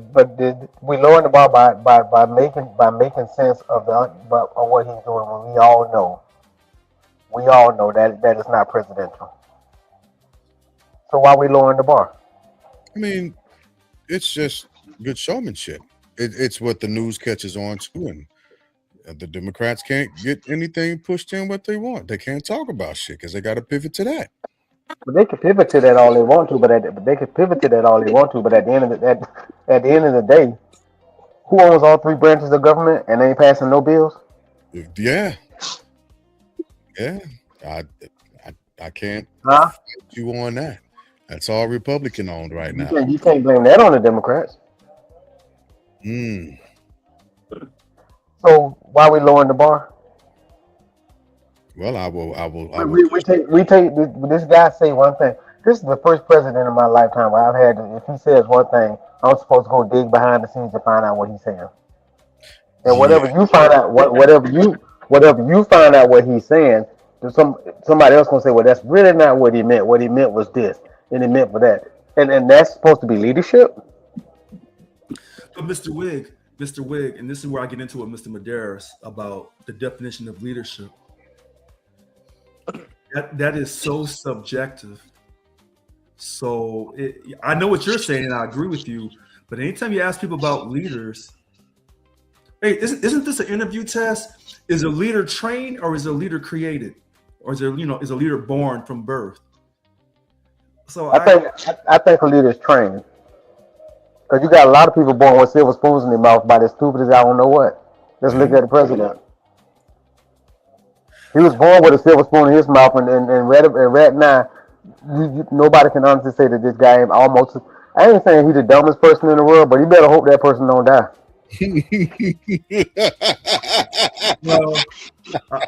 we lowering the bar by making sense of what he's doing when we all know that is not presidential. So why are we lowering the bar? I mean, it's just good showmanship. It's what the news catches on to, and the Democrats can't get anything pushed in what they want. They can't talk about shit because they got to pivot to that. But they can pivot to that all they want to. But at the end of the day, who owns all three branches of government and they ain't passing no bills? Yeah. I can't fight you on that. That's all Republican owned right now. You can't blame that on the Democrats. So why are we lowering the bar? Well, I will. We take this guy say one thing. This is the first president in my lifetime where I've had if he says one thing, I'm supposed to go dig behind the scenes to find out what he's saying. And whatever you find out, whatever you find out what he's saying, somebody else gonna say, well, that's really not what he meant. What he meant was this, and he meant for that. And that's supposed to be leadership. But Mr. Wig, and this is where I get into it, Mr. Medeiros, about the definition of leadership. That is so subjective. So I know what you're saying, and I agree with you. But anytime you ask people about leaders, hey, isn't this an interview test? Is a leader trained or is a leader created, or is a leader born from birth? So I think a leader is trained, because you got a lot of people born with silver spoons in their mouth by as stupid as I don't know what. Let's look at the president. He was born with a silver spoon in his mouth, and right now, nobody can honestly say that this guy almost. I ain't saying he's the dumbest person in the world, but you better hope that person don't die. Well,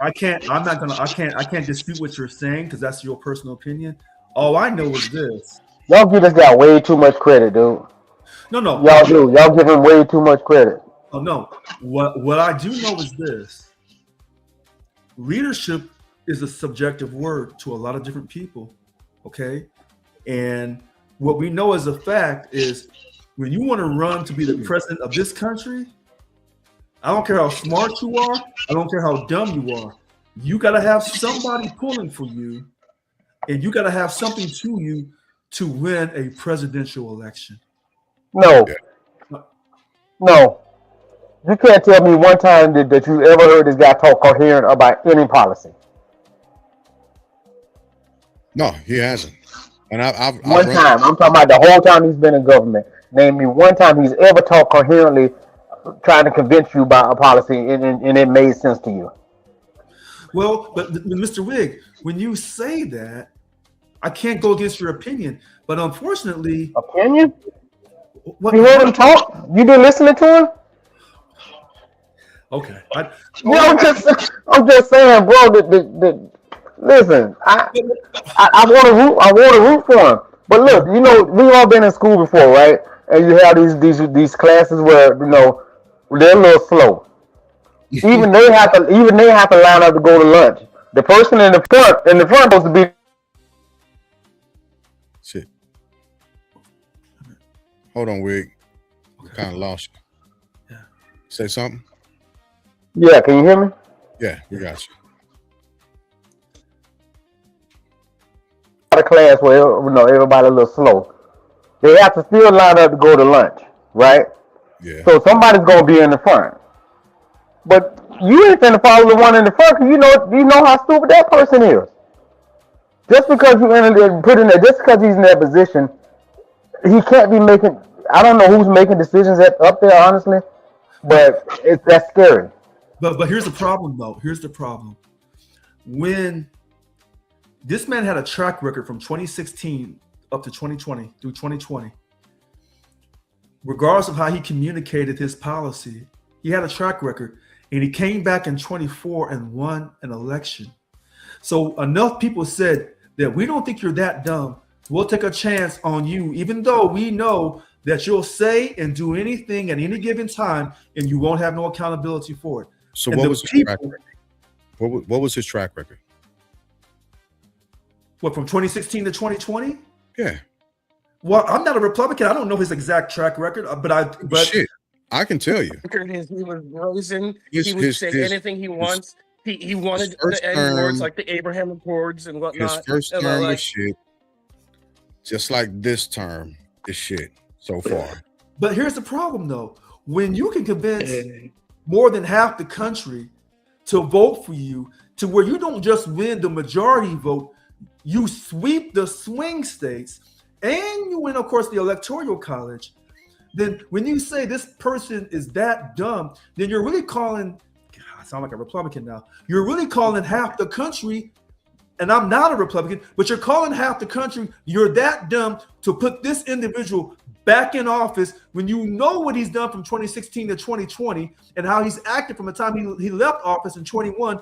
I can't dispute what you're saying because that's your personal opinion. All I know is this. Y'all give this guy way too much credit, dude. No. Y'all do. Y'all give him way too much credit. Oh no. What I do know is this. Leadership is a subjective word to a lot of different people. Okay. And what we know as a fact is when you want to run to be the president of this country, I don't care how smart you are, I don't care how dumb you are, you got to have somebody pulling for you, and you got to have something to you to win a presidential election. No, no. You can't tell me one time that you ever heard this guy talk coherent about any policy. No, he hasn't. And I've One run, time. I'm talking about the whole time he's been in government. Name me one time he's ever talked coherently, trying to convince you about a policy, and it made sense to you. Well, but Mr. Wig, when you say that, I can't go against your opinion, but unfortunately, Opinion? what, You heard him talk? You been listening to him? okay, No, I'm just saying, bro. Listen, I want to root for him. But look, you know, we all been in school before, right? And you have these classes where they're a little slow. Even they have to line up to go to lunch. The person in the front supposed to be. shit. Hold on, Wig. Kind of lost you. Yeah. Say something? Yeah, can you hear me? Yeah, we got you. A class where everybody a little slow. They have to still line up to go to lunch, right? Yeah. So somebody's gonna be in the front. But you ain't finna follow the one in the front because you know how stupid that person is. Just because you put in there, just because he's in that position, he can't be making. I don't know who's making decisions up there, honestly, but that's scary. But here's the problem, though. Here's the problem. When this man had a track record from 2016 up to 2020 through 2020, regardless of how he communicated his policy, he had a track record, and he came back in 24 and won an election. So enough people said that we don't think you're that dumb. We'll take a chance on you, even though we know that you'll say and do anything at any given time, and you won't have no accountability for it. So And what the was his people- track record? What was his track record? What, from 2016 to 2020? Yeah. Well, I'm not a Republican. I don't know his exact track record, but Shit. I can tell you. He was brazen. His- He would his- say his- anything he wants. He wanted first the N words term- like the Abraham Accords and His whatnot. first And term like, was shit. Just like this term is shit so far. But here's the problem, though. When you can convince more than half the country to vote for you, to where you don't just win the majority vote, you sweep the swing states, and you win, of course, the electoral college. Then when you say this person is that dumb, then you're really calling, God, I sound like a Republican now. You're really calling half the country, and I'm not a Republican, but you're calling half the country, you're that dumb to put this individual back in office when you know what he's done from 2016 to 2020 and how he's acted from the time he left office in 21.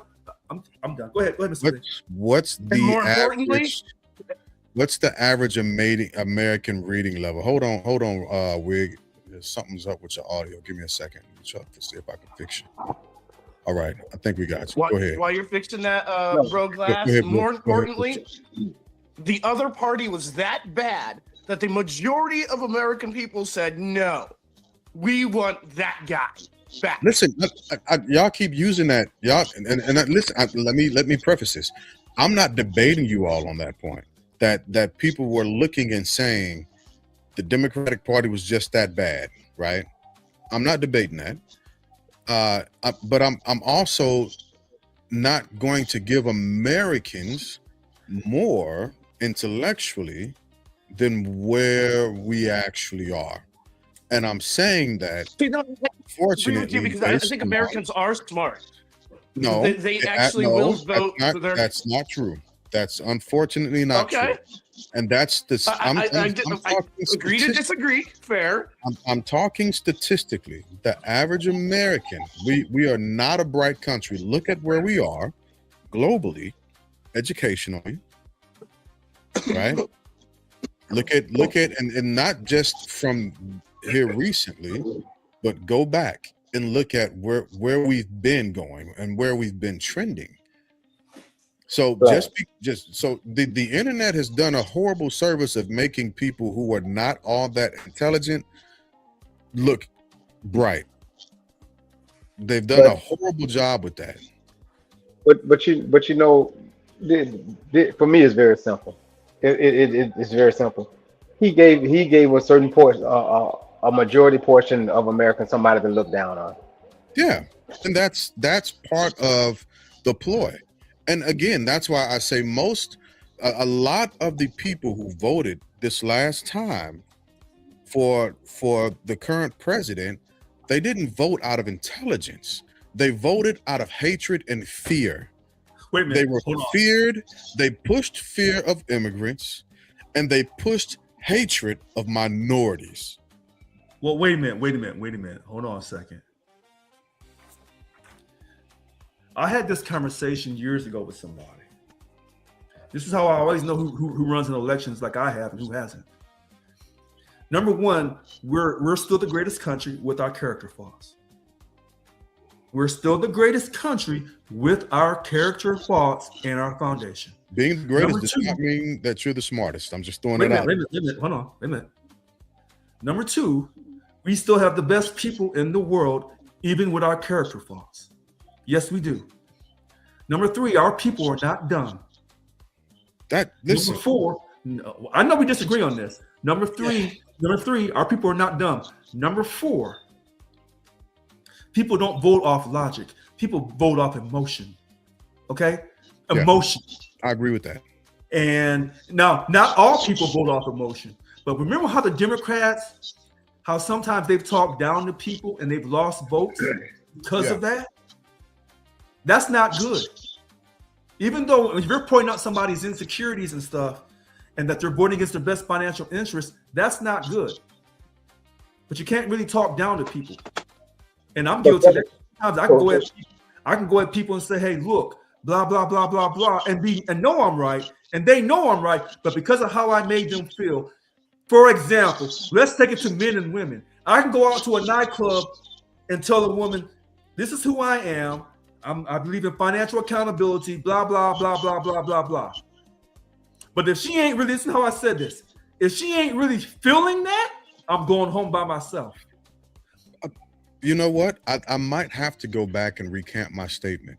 I'm done. Go ahead, Mr. Lee. What's the more importantly- average? What's the average American reading level? Hold on, Wig. Something's up with your audio. Give me a second. Let me try to see if I can fix you. All right, I think we got you. Go ahead. while you're fixing that, bro, Glass, Go ahead, bro. more Go ahead. importantly, the other party was that bad that the majority of American people said, no, we want that guy back. Listen, y'all keep using that, y'all, and listen. Let me preface this. I'm not debating you all on that point. That people were looking and saying the Democratic Party was just that bad, right? I'm not debating that. But I'm also not going to give Americans more intellectually than where we actually are. And I'm saying that, See, no, I agree fortunately, with you because I they're think smart. Americans are smart. No, They actually will vote for their. That's not true. That's unfortunately not Okay. true. And that's the. I agree to disagree. Fair. I'm talking statistically. The average American, we are not a bright country. Look at where we are globally, educationally, right? Look at and not just from here recently, but go back and look at where we've been going and where we've been trending. So Right. just so the internet has done a horrible service of making people who are not all that intelligent look bright. They've done a But horrible job with that. but you know, for me it's very simple. It's very simple. He gave a certain portion, a majority portion of Americans somebody to look down on. Yeah, and that's part of the ploy. And again, that's why I say a lot of the people who voted this last time for the current president, they didn't vote out of intelligence. They voted out of hatred and fear. Wait a They minute. were Hold on. feared, they pushed fear of immigrants, and they pushed hatred of minorities. Well, wait a minute. Hold on a second. I had this conversation years ago with somebody. This is how I always know who runs in elections like I have and who hasn't. Number one, we're still the greatest country with our character flaws. We're still the greatest country with our character flaws and our foundation. Being the greatest Number does two- not mean that you're the smartest. I'm just throwing Wait a that minute, out. wait a minute, hold on, wait a minute. Number two, we still have the best people in the world, even with our character flaws. Yes, we do. Number three, our people are not dumb. Listen, Number four, no, I know we disagree on this. Number three, our people are not dumb. Number four, people don't vote off logic. People vote off emotion. Okay? Yeah. Emotion. I agree with that. And now, not all people vote off emotion, but remember how the Democrats, how sometimes they've talked down to people and they've lost votes because Yeah. of that? That's not good. Even though if you're pointing out somebody's insecurities and stuff and that they're voting against their best financial interests, that's not good. But you can't really talk down to people. And I'm guilty of that. Sometimes I can go at people and say, hey, look, blah, blah, blah, blah, blah, and know I'm right, and they know I'm right, but because of how I made them feel. For example, let's take it to men and women. I can go out to a nightclub and tell a woman, this is who I am. I believe in financial accountability, blah, blah, blah, blah, blah, blah, blah. But if she ain't really, this is how I said this. If she ain't really feeling that, I'm going home by myself. You know what? I might have to go back and recant my statement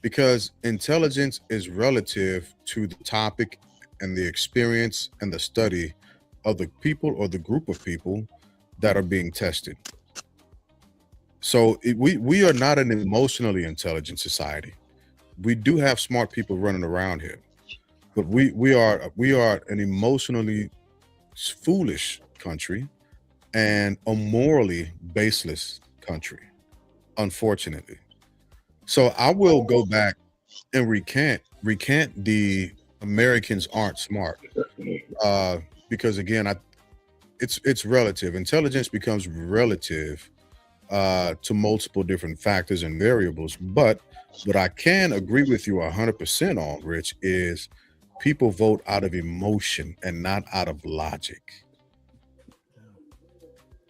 because intelligence is relative to the topic and the experience and the study of the people or the group of people that are being tested. So we are not an emotionally intelligent society. We do have smart people running around here, but we are an emotionally foolish country and a morally baseless country, unfortunately. So I will go back and recant the Americans aren't smart, because again, it's relative. Intelligence becomes relative to multiple different factors and variables. But what I can agree with you 100% on, Rich, is people vote out of emotion and not out of logic.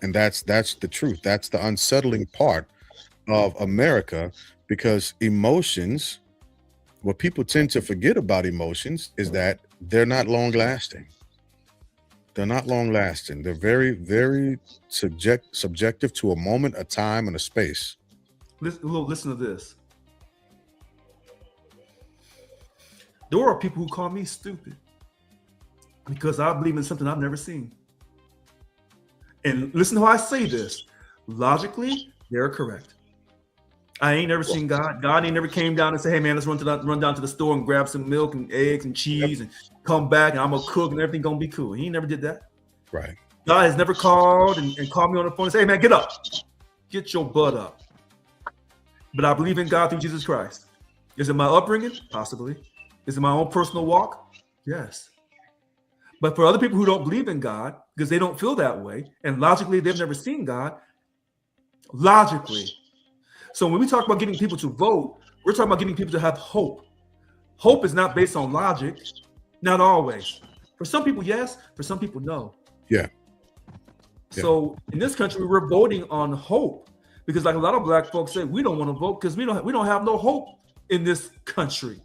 And that's the truth. That's the unsettling part of America, because emotions, what people tend to forget about emotions is that they're not long lasting. They're not long lasting. They're very, very subjective to a moment, a time, and a space. Listen to this. There are people who call me stupid because I believe in something I've never seen. And listen to how I say this. Logically, they're correct. I ain't never seen God. God ain't never came down and said, hey, man, let's run down to the store and grab some milk and eggs and cheese and come back and I'm going to cook and everything going to be cool. He never did that. Right. God has never called and called me on the phone and say, hey, man, get up. Get your butt up. But I believe in God through Jesus Christ. Is it my upbringing? Possibly. Is it my own personal walk? Yes. But for other people who don't believe in God because they don't feel that way, and logically they've never seen God, logically. So when we talk about getting people to vote, we're talking about getting people to have hope. Hope is not based on logic, not always. For some people, yes. For some people, no. Yeah. So in this country, we're voting on hope because, like a lot of black folks say, we don't want to vote because we don't have no hope in this country.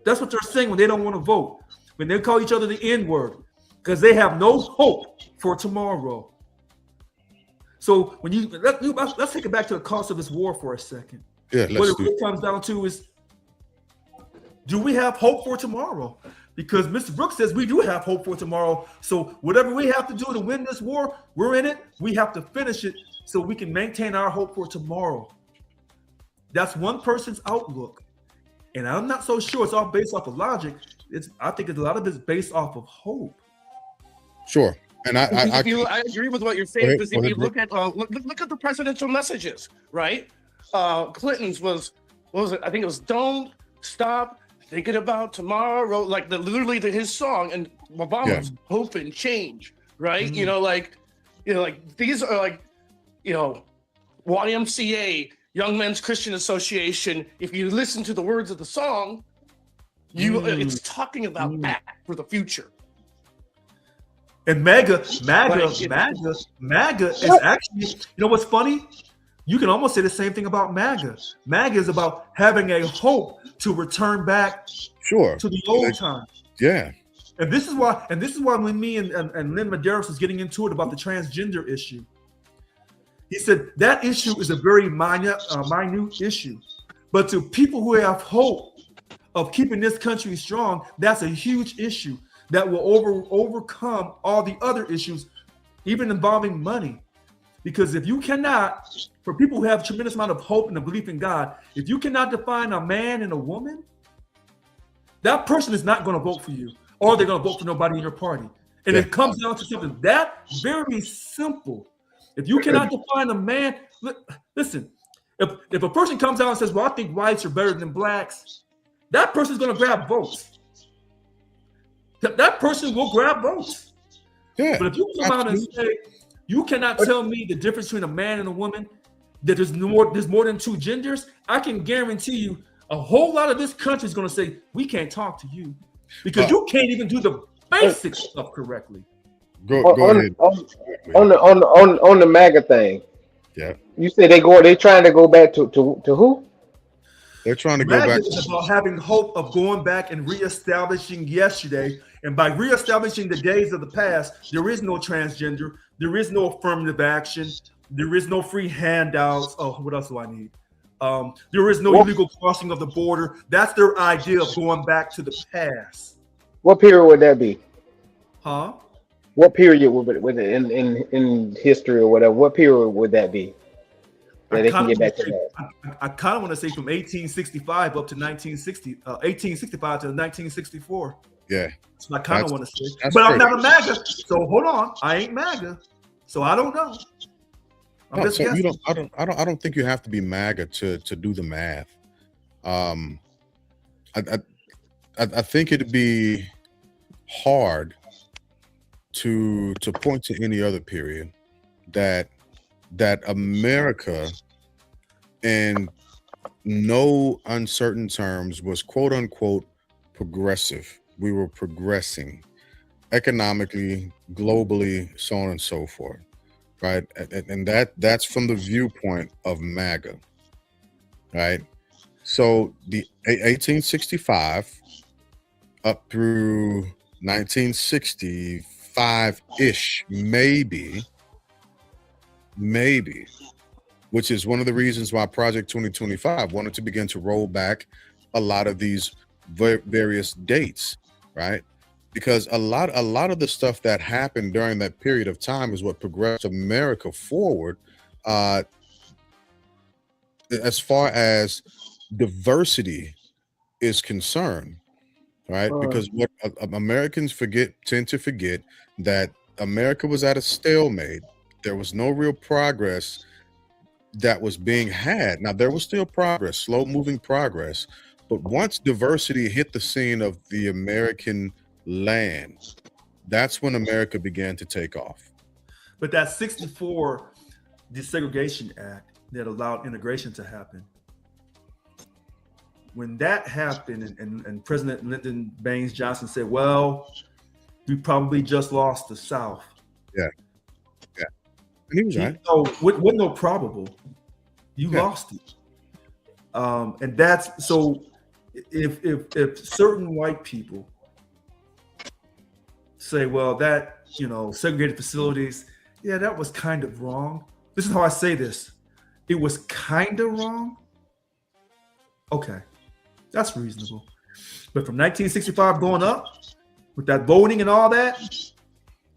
That's what they're saying when they don't want to vote. When they call each other the N-word, because they have no hope for tomorrow. So when let's take it back to the cost of this war for a second. Yeah, What it really comes down to is, do we have hope for tomorrow? Because Mr. Brooks says we do have hope for tomorrow. So whatever we have to do to win this war, we're in it. We have to finish it so we can maintain our hope for tomorrow. That's one person's outlook. And I'm not so sure it's all based off of logic. I think a lot of it's based off of hope. Sure. And I agree with what you're saying, because if you look at the presidential messages, right? Clinton's was, what was it? I think it was "Don't Stop Thinking About Tomorrow," like literally his song, and Obama's "Hope and Change," right? Mm-hmm. Like these are like, YMCA, Young Men's Christian Association. If you listen to the words of the song, it's talking about that for the future. And MAGA is actually, what's funny? You can almost say the same thing about MAGA. MAGA is about having a hope to return back to the old times. Yeah. And this is why when me and Lynn Medeiros was getting into it about the transgender issue, he said that issue is a very minute issue. But to people who have hope of keeping this country strong, that's a huge issue that will overcome all the other issues, even involving money. Because if you cannot, for people who have a tremendous amount of hope and a belief in God, if you cannot define a man and a woman, that person is not going to vote for you, or they're going to vote for nobody in your party. And it comes down to something that very simple. If you cannot define a man, listen, if a person comes out and says, well, I think whites are better than blacks, that person's going to grab votes. That person will grab votes. Yeah. But if you come out and say, you cannot tell me the difference between a man and a woman, that there's more than two genders, I can guarantee you a whole lot of this country is going to say, we can't talk to you because you can't even do the basic stuff correctly. Go ahead. On the MAGA thing. Yeah. You say they're trying to go back to who? They're trying to go back. It's about having hope of going back and reestablishing yesterday. And by reestablishing the days of the past, there is no transgender. There is no affirmative action. There is no free handouts. Oh, what else do I need? There is no illegal crossing of the border. That's their idea of going back to the past. What period would that be? Huh? What period would it in history or whatever? What period would that be? That they can get back to that. I kind of want to say from 1865 up to 1865 to 1964. Yeah. That's what I kind of want to say. But crazy. I'm not a MAGA, so hold on. I ain't MAGA, so I don't know. I'm just guessing. I don't think you have to be MAGA to do the math. I think it'd be hard to point to any other period that America, in no uncertain terms, was quote unquote progressive. We were progressing economically, globally, so on and so forth, right? And that's from the viewpoint of MAGA, right? So the 1865 up through 1965-ish, maybe, which is one of the reasons why Project 2025 wanted to begin to roll back a lot of these various dates, right? Because a lot of the stuff that happened during that period of time is what progressed America forward, as far as diversity is concerned, right? Because what Americans tend to forget that America was at a stalemate. There was no real progress that was being had. Now, there was still progress, slow-moving progress, but once diversity hit the scene of the American land, that's when America began to take off. But that 64 Desegregation Act that allowed integration to happen, when that happened and President Lyndon Baines Johnson said, well, we probably just lost the South. Yeah. And he was right. So wasn't no probable. You lost it. And that's so if certain white people say, well, that, segregated facilities, yeah, that was kind of wrong. This is how I say this. It was kind of wrong. Okay, that's reasonable. But from 1965 going up, with that voting and all that,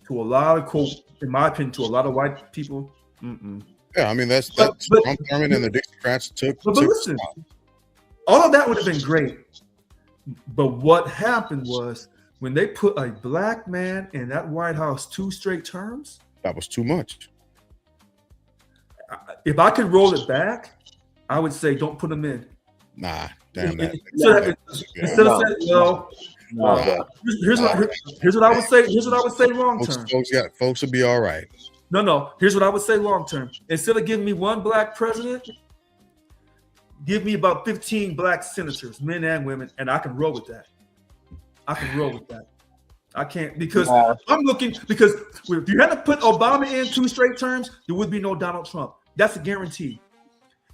to a lot of, in my opinion, to a lot of white people, Yeah, I mean that's But- Trump and the Dixiecrats took. But listen, all of that would have been great. But what happened was when they put a black man in that White House 2 straight terms, that was too much. if I could roll it back, I would say don't put him in. Nah, damn that. Instead of saying, well, No, bro. here's what I would say. Here's what I would say long term. Folks will be all right. No. Here's what I would say long term. Instead of giving me one black president, give me about 15 black senators, men and women, and I can roll with that. I can't because I'm looking because if you had to put Obama in 2 straight terms, there would be no Donald Trump. That's a guarantee.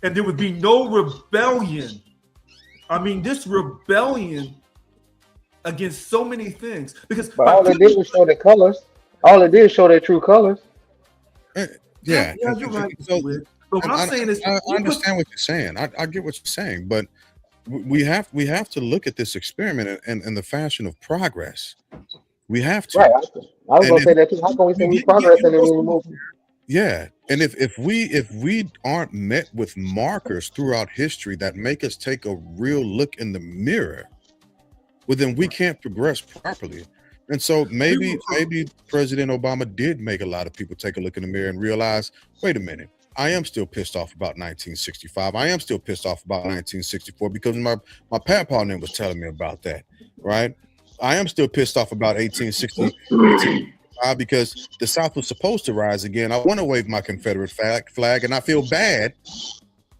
And there would be no rebellion. I mean, this rebellion against so many things. Because But all it did was show their colors. All it did was show their true colors. Yeah, you're right. So, but what I'm saying is, I understand what you're saying. I get what you're saying, but we have to look at this experiment in the fashion of progress. We have to. Right. I was gonna say that too. How can we say we progress and then we remove? Yeah, and if we aren't met with markers throughout history that make us take a real look in the mirror, well, then we can't progress properly. And so maybe President Obama did make a lot of people take a look in the mirror and realize, wait a minute, I am still pissed off about 1965. I am still pissed off about 1964 because my papa name was telling me about that, right? I am still pissed off about 1860 because the South was supposed to rise again. I want to wave my Confederate flag, and I feel bad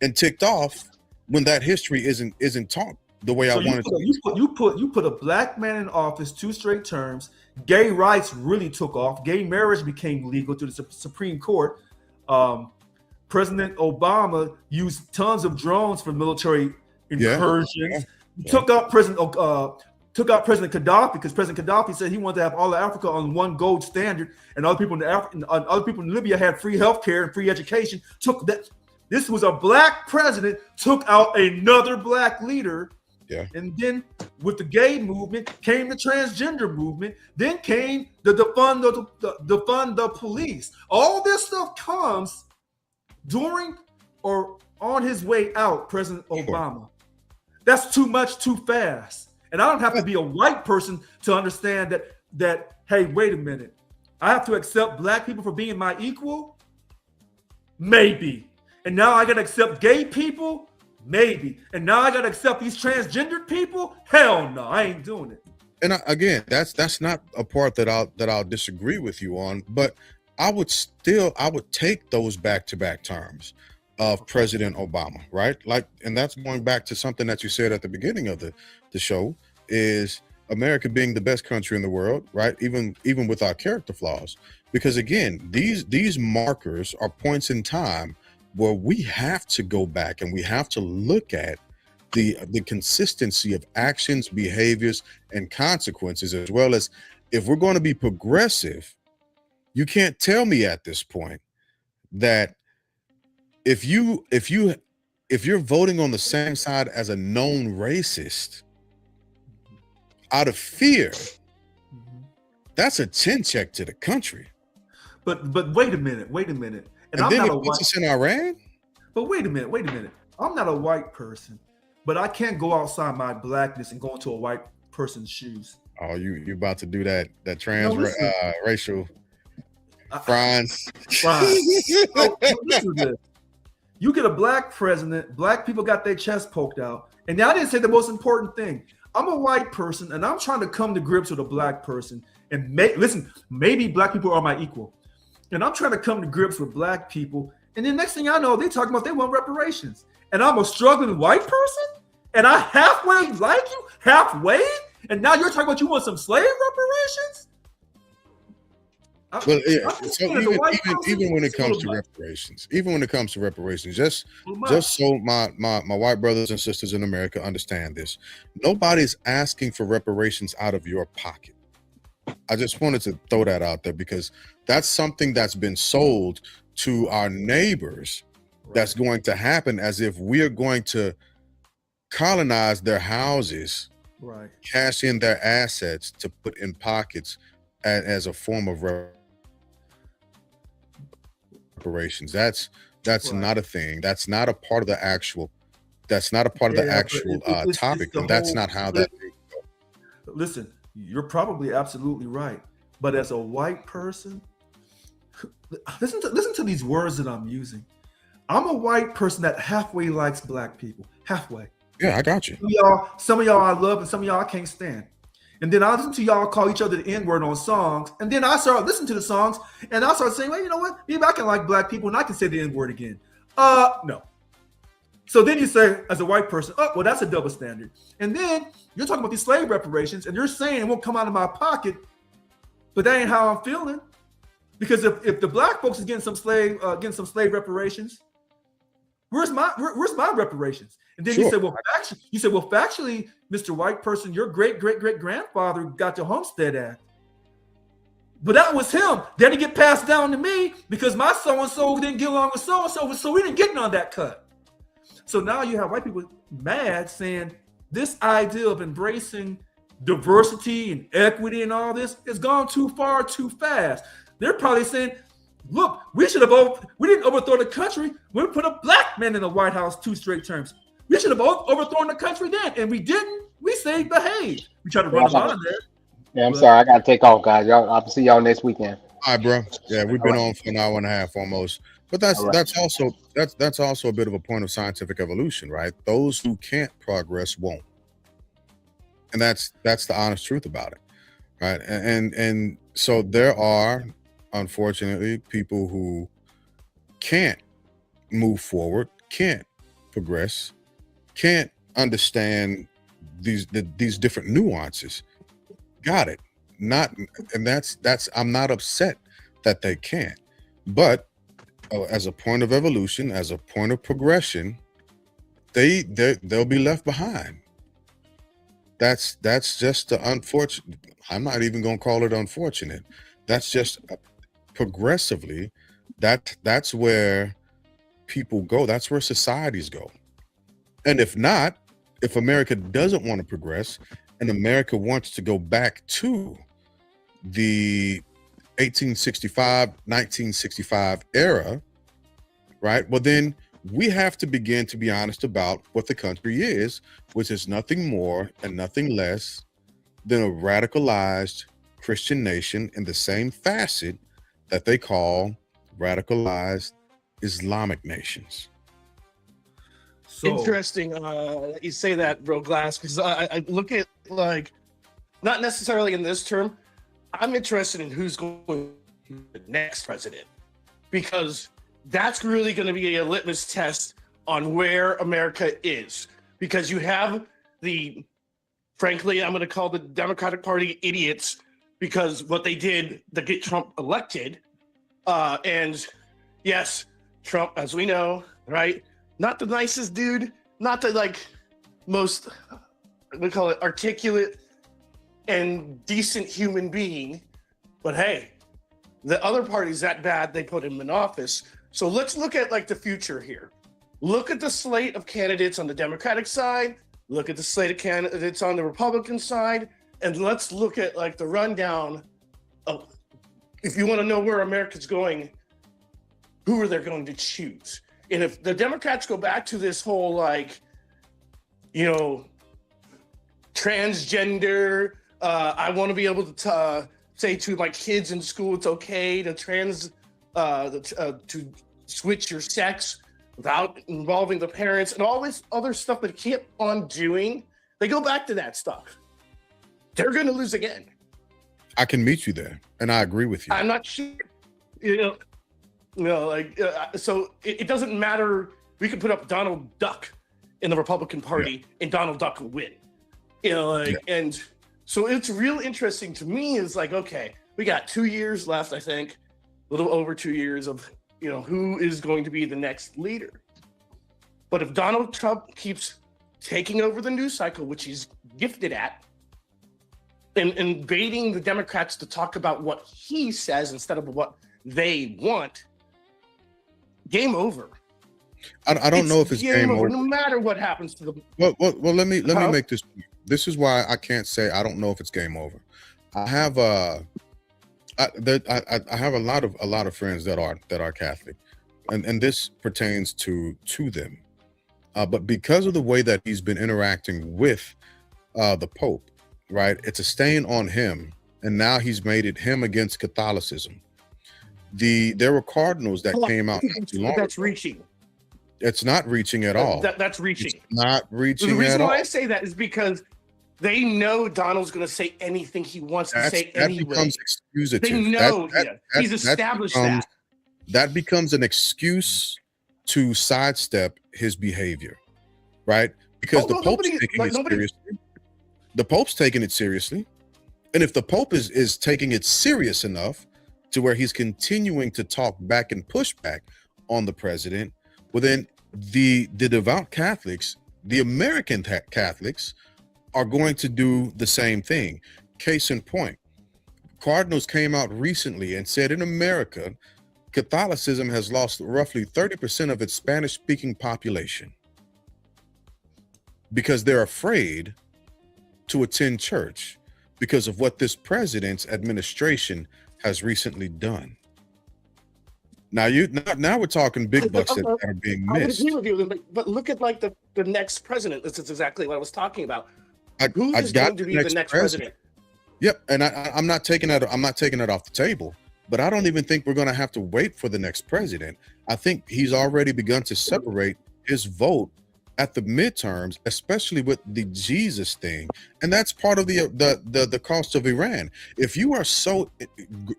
and ticked off when that history isn't taught the way I wanted to. You put a black man in office 2 straight terms. Gay rights really took off. Gay marriage became legal through the Supreme Court. President Obama used tons of drones for military incursions. Took out President Gaddafi because President Gaddafi said he wanted to have all of Africa on one gold standard, and other people in Libya had free healthcare and free education. Took that. This was a black president, took out another black leader. Yeah. And then with the gay movement came the transgender movement, then came the defund the police. All this stuff comes during or on his way out, President Obama. That's too much, too fast. And I don't have to be a white person to understand that hey, wait a minute. I have to accept black people for being my equal? Maybe. And now I gotta accept gay people? Maybe. And now I gotta accept these transgendered people? Hell no, I ain't doing it. And again, that's not a part that I'll disagree with you on, but I would take those back-to-back terms of President Obama, right? Like, and that's going back to something that you said at the beginning of the show, is America being the best country in the world, right? Even with our character flaws. Because again, these markers are points in time where we have to go back and we have to look at the consistency of actions, behaviors, and consequences, as well as if we're going to be progressive. You can't tell me at this point that if you're voting on the same side as a known racist out of fear, that's a chin check to the country. But wait a minute. And then it puts us in Iran? But wait a minute. I'm not a white person, but I can't go outside my blackness and go into a white person's shoes. Oh, you about to do that racial Franz. Listen to this. You get a black president, black people got their chest poked out. And now I didn't say the most important thing. I'm a white person and I'm trying to come to grips with a black person. And maybe black people are my equal. And I'm trying to come to grips with black people. And then next thing I know, they talking about they want reparations. And I'm a struggling white person? And I halfway like you? Halfway? And now you're talking about you want some slave reparations? Well, yeah, I'm just so saying, as a white person, even when it it's a comes little to much. reparations, just A little much. just so my white brothers and sisters in America understand this, nobody's asking for reparations out of your pocket. I just wanted to throw that out there because that's something that's been sold to our neighbors. That's going to happen as if we're going to colonize their houses, Right. cash in their assets to put in pockets as a form of reparations. That's Right. not a thing. That's not a part of the actual. That's not a part of the Yeah, but actual it's topic, the and that's whole. not how that. Listen, you're probably absolutely right. But as a white person, listen to these words that I'm using. I'm a white person that halfway likes black people. Halfway. Yeah, I got you. Some of y'all I love, and some of y'all I can't stand. And then I listen to y'all call each other the N-word on songs, and then I start listening to the songs, and I start saying, well, you know what? Maybe I can like black people, and I can say the N-word again. No. So then you say, as a white person, oh, well, that's a double standard. And then you're talking about these slave reparations, and you're saying it won't come out of my pocket, but that ain't how I'm feeling. Because if the black folks is getting some slave reparations, where's my reparations? And then Sure. you said, well, factually, Mr. White person, your great grandfather got the Homestead Act. But that was him. Then it get passed down to me because my so-and-so didn't get along with so-and-so, so we didn't get none of that cut. So now you have white people mad saying this idea of embracing diversity and equity and all this has gone too far, too fast. They're probably saying, look, we didn't overthrow the country. We put a black man in the White House 2 straight terms. We should have overthrown the country then, and we didn't. We say behave. We tried to run them out of there. Yeah, I'm sorry. I got to take off, guys. I'll see y'all next weekend. All right, bro. Yeah, we've been on for an hour and a half almost. But that's also a bit of a point of scientific evolution, right? Those who can't progress won't. And that's the honest truth about it. Right. And so there are, unfortunately, people who can't move forward, can't progress, can't understand these different nuances. Got it. That's I'm not upset that they can't, but as a point of evolution, as a point of progression, they'll be left behind. That's just the unfortunate. I'm not even gonna call it unfortunate. That's just progressively. That's where people go. That's where societies go. And if America doesn't want to progress, and America wants to go back to the 1965 era, right? Well, then we have to begin to be honest about what the country is, which is nothing more and nothing less than a radicalized Christian nation in the same facet that they call radicalized Islamic nations. So interesting. You say that, bro, Glass, because I look at like not necessarily in this term. I'm interested in who's going to be the next president, because that's really going to be a litmus test on where America is. Because you have frankly, I'm going to call the Democratic Party idiots because what they did to get Trump elected. And yes, Trump, as we know, right? Not the nicest dude, not the most, we call it articulate and decent human being. But hey, the other party's that bad, they put him in office. So let's look at the future here. Look at the slate of candidates on the Democratic side, look at the slate of candidates on the Republican side, and let's look at the rundown of, if you want to know where America's going, who are they going to choose? And if the Democrats go back to this whole transgender, I want to be able to say to my kids in school it's okay to to switch your sex without involving the parents and all this other stuff that keep on doing, they go back to that stuff. They're going to lose again. I can meet you there, and I agree with you. I'm not sure, so it doesn't matter. We could put up Donald Duck in the Republican Party, and Donald Duck will win. And so it's real interesting to me is okay, we got 2 years left, I think, a little over 2 years of, who is going to be the next leader. But if Donald Trump keeps taking over the news cycle, which he's gifted at, and invading the Democrats to talk about what he says instead of what they want, game over. I don't know if it's game over. No matter what happens to them. Well, let me make this. This is why I can't say I don't know if it's game over. I have I have a lot of friends that are Catholic, and this pertains to them. But because of the way that he's been interacting with the Pope, right? It's a stain on him, and now he's made it him against Catholicism. There were cardinals that came out not too long That's ago. reaching. It's not reaching at all. That's reaching. It's not reaching The reason at all. why I say that is because they know Donald's going to say anything he wants to say That anyway. becomes excusative. They know he's that established becomes, that. That becomes an excuse to sidestep his behavior, right? Because the Pope's taking it seriously. The Pope's taking it seriously. And if the Pope is taking it serious enough to where he's continuing to talk back and push back on the president, well, then the devout Catholics, the American Catholics, are going to do the same thing. Case in point, cardinals came out recently and said in America, Catholicism has lost roughly 30% of its Spanish-speaking population because they're afraid to attend church because of what this president's administration has recently done. Now we're talking big bucks that are being I would missed. agree with you, but look at like the next president. This is exactly what I was talking about. Who I is got going to be the next president? Yep, and I'm not taking that. I'm not taking that off the table. But I don't even think we're going to have to wait for the next president. I think he's already begun to separate his vote at the midterms, especially with the Jesus thing, and that's part of the cost of Iran. If you are so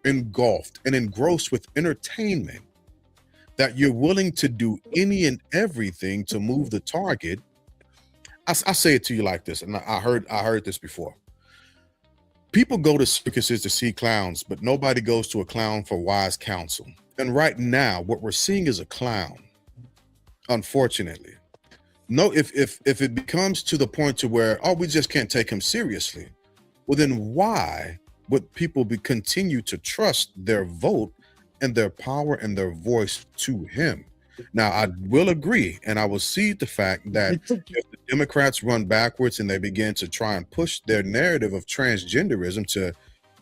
engulfed and engrossed with entertainment that you're willing to do any and everything to move the target, I say it to you like this, and I heard this before. People go to circuses to see clowns, but nobody goes to a clown for wise counsel. And right now, what we're seeing is a clown, unfortunately. No, if it becomes to the point to where, we just can't take him seriously, well, then why would people continue to trust their vote and their power and their voice to him? Now, I will agree, and I will cede the fact that if the Democrats run backwards and they begin to try and push their narrative of transgenderism to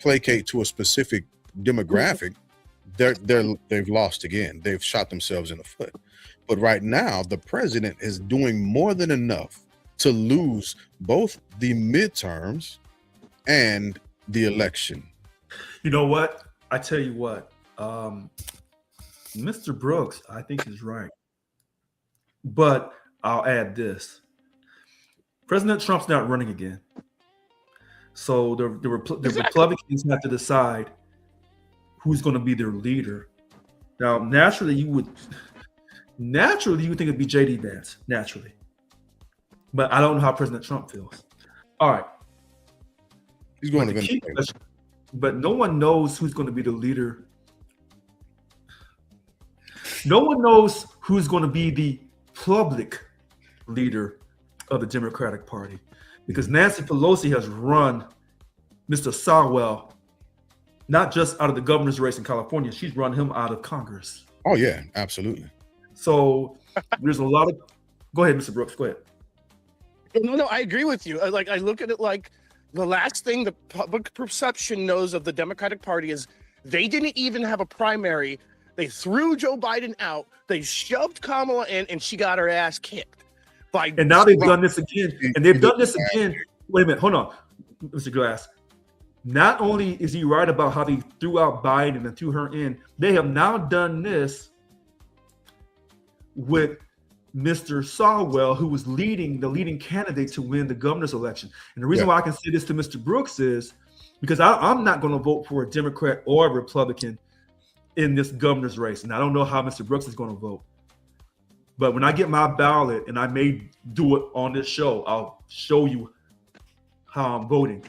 placate to a specific demographic, they've lost again. They've shot themselves in the foot. But right now, the president is doing more than enough to lose both the midterms and the election. You know what? I tell you what, Mr. Brooks, I think is right. But I'll add this. President Trump's not running again. So the Republicans have to decide who's going to be their leader. Now, naturally, you would think it'd be J.D. Vance, naturally. But I don't know how President Trump feels. All right. He's going to Venezuela. But no one knows who's going to be the leader. No one knows who's going to be the public leader of the Democratic Party, because Nancy Pelosi has run Mr. Sowell not just out of the governor's race in California, she's run him out of Congress. Oh, yeah, absolutely. So there's a lot of... Go ahead, Mr. Brooks, go ahead. No, I agree with you. I look at it like the last thing the public perception knows of the Democratic Party is they didn't even have a primary. They threw Joe Biden out. They shoved Kamala in, and she got her ass kicked. And now they've done this again. And they've done this again. Wait a minute. Hold on, Mr. Glass. Not only is he right about how they threw out Biden and threw her in, they have now done this with Mr. Sowell, who was the leading candidate to win the governor's election. And the reason why I can say this to Mr. Brooks is because I'm not going to vote for a Democrat or a Republican in this governor's race. And I don't know how Mr. Brooks is going to vote. But when I get my ballot, and I may do it on this show, I'll show you how I'm voting.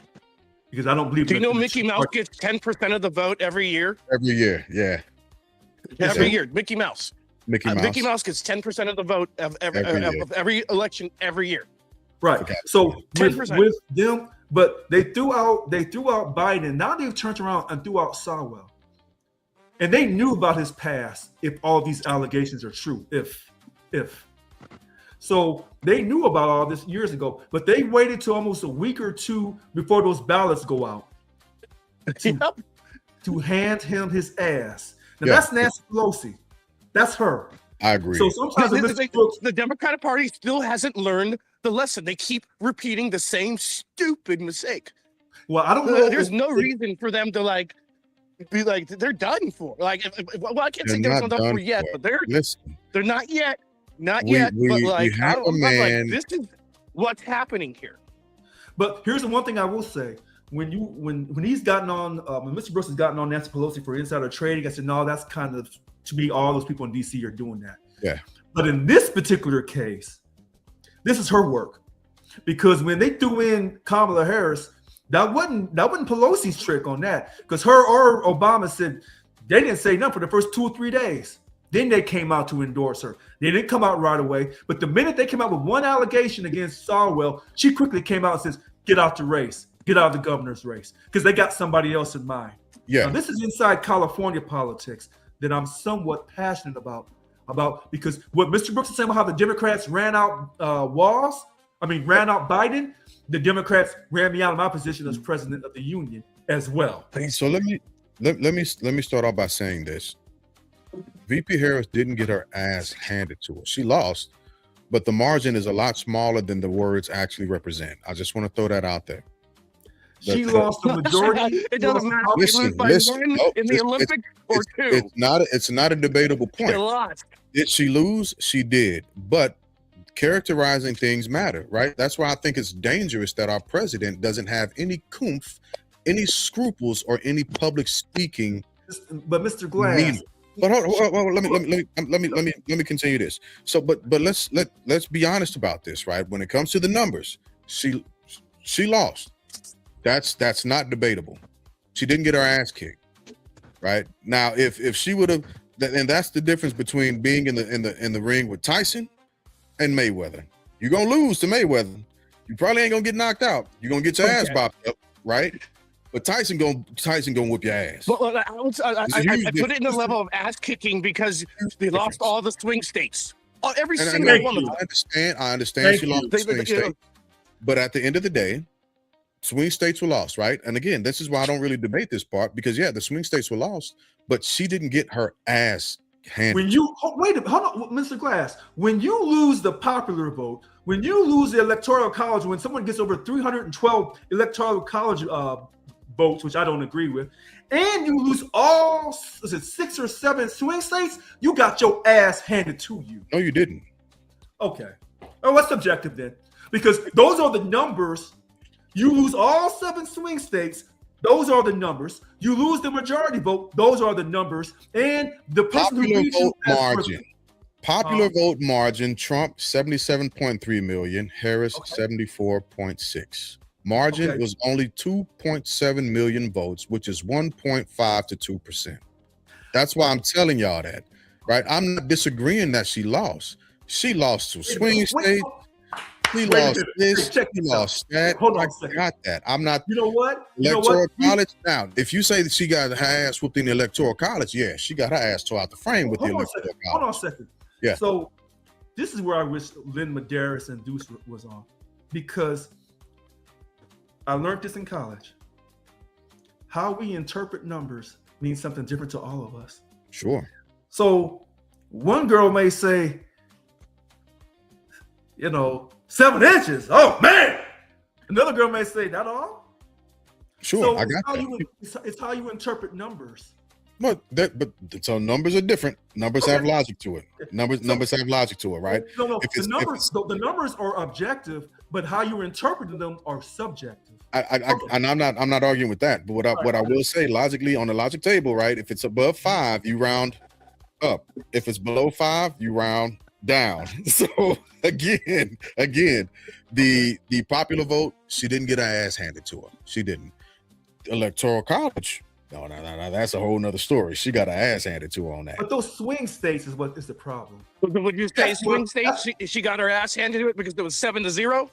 because I don't believe. Do you that know the Mickey Tea Mouse Party- gets 10% of the vote every year? Every year, yeah. Every Yeah. year, Mickey Mouse. Mickey Mouse. Mickey Mouse gets 10% of the vote of every election every year. Right. Okay. So 10%. with them, but they threw out Biden. Now they've turned around and threw out Sowell. And they knew about his past if all these allegations are true. If. So they knew about all this years ago, but they waited till almost a week or two before those ballots go out Yep. to hand him his ass. Now Yeah. that's Nancy Pelosi. That's her. I agree. So sometimes The Democratic Party still hasn't learned the lesson. They keep repeating the same stupid mistake. well, I don't know. There's no reason for them to be like they're done for. Like, well, I can't say They're they're not not done for done yet, for. but Listen, they're not yet. Not We- yet. we- But we like, have a I'm man- like, this is what's happening here. But here's the one thing I will say: when he's gotten on, when Mr. Brooks has gotten on Nancy Pelosi for insider trading, I said, no, that's kind of, to me, all those people in DC are doing that. Yeah. But in this particular case, this is her work, because when they threw in Kamala Harris, that wasn't Pelosi's trick on that, because her or Obama said they didn't say nothing for the first 2 or 3 days. Then they came out to endorse her. They didn't come out right away, but the minute they came out with one allegation against Sowell, she quickly came out and says, "Get out the race, get out of the governor's race," because they got somebody else in mind. yeah. Now, this is inside California politics that I'm somewhat passionate about because what Mr. Brooks is saying about how the Democrats ran out ran out Biden, the Democrats ran me out of my position as president of the union as well. So let me start off by saying this. VP Harris didn't get her ass handed to her. She lost, but the margin is a lot smaller than the words actually represent. I just want to throw that out there. She The- lost the majority. It doesn't matter if Listen, you lose by listen. one No, in the it's- Olympics or two. It's not a debatable They point. lost. Did she lose? She did. But characterizing things matter, right? That's why I think it's dangerous that our president doesn't have any oomph, any scruples, or any public speaking. But Mr. Glass, Meaning. But hold on, let me continue this. So, but let's be honest about this, right? When it comes to the numbers, she lost. That's not debatable. She didn't get her ass kicked, right? Now, if she would have, and that's the difference between being in the ring with Tyson and Mayweather. You're gonna lose to Mayweather. You probably ain't gonna get knocked out. You're gonna get your ass bopped up, right? But Tyson gonna whip your ass. Well, I put it in the level of ass kicking because they lost difference. all the swing states. Every And single Thank one of you. them. I understand Thank she lost you. the swing state. But at the end of the day, swing states were lost, right? And again, this is why I don't really debate this part, because yeah, the swing states were lost, but she didn't get her ass handed. when you hold on, Mr. Glass, when you lose the popular vote, when you lose the electoral college, when someone gets over 312 electoral college votes, which I don't agree with, and you lose all 6 or 7 swing states, you got your ass handed to you. No, you didn't. Okay. Oh, what's subjective then? Because those are the numbers. You lose all 7 swing states. Those are the numbers. You lose the majority vote. Those are the numbers. And the person who Popular beat you vote as margin. president. Popular vote margin, Trump 77.3 million, Harris Okay. 74.6. Margin Okay. was only 2.7 million votes, which is 1.5 to 2%. That's why I'm telling y'all that, right? I'm not disagreeing that she lost. She lost to swing Wait, state. She wait a lost minute. this. Check She this out. lost that. Hold on I a second. got that. I'm not You know what? electoral college. Now, if you say that she got her ass whooped in the electoral college, yeah, she got her ass tore out the frame with the Hold on a electoral second. college. Hold on a second. Yeah. So this is where I wish Lynn Medeiros and Deuce was on, because I learned this in college. How we interpret numbers means something different to all of us. Sure. So one girl may say, 7 inches. Oh man. Another girl may say, that all? Sure, So I got that. it's how you interpret numbers. But so numbers are different. Numbers have logic to it. Numbers have logic to it, right? No. If The it's- the numbers are objective, but how you interpret them are subjective. And I'm not arguing with that. But what I will say logically on the logic table, right? If it's above 5, you round up. If it's below 5, you round down. So again, the popular vote, she didn't get her ass handed to her. She didn't. Electoral College. No, that's a whole nother story. She got her ass handed to her on that. But those swing states is what is the problem. Would you say That's swing what- state? She got her ass handed to it because it was 7-0.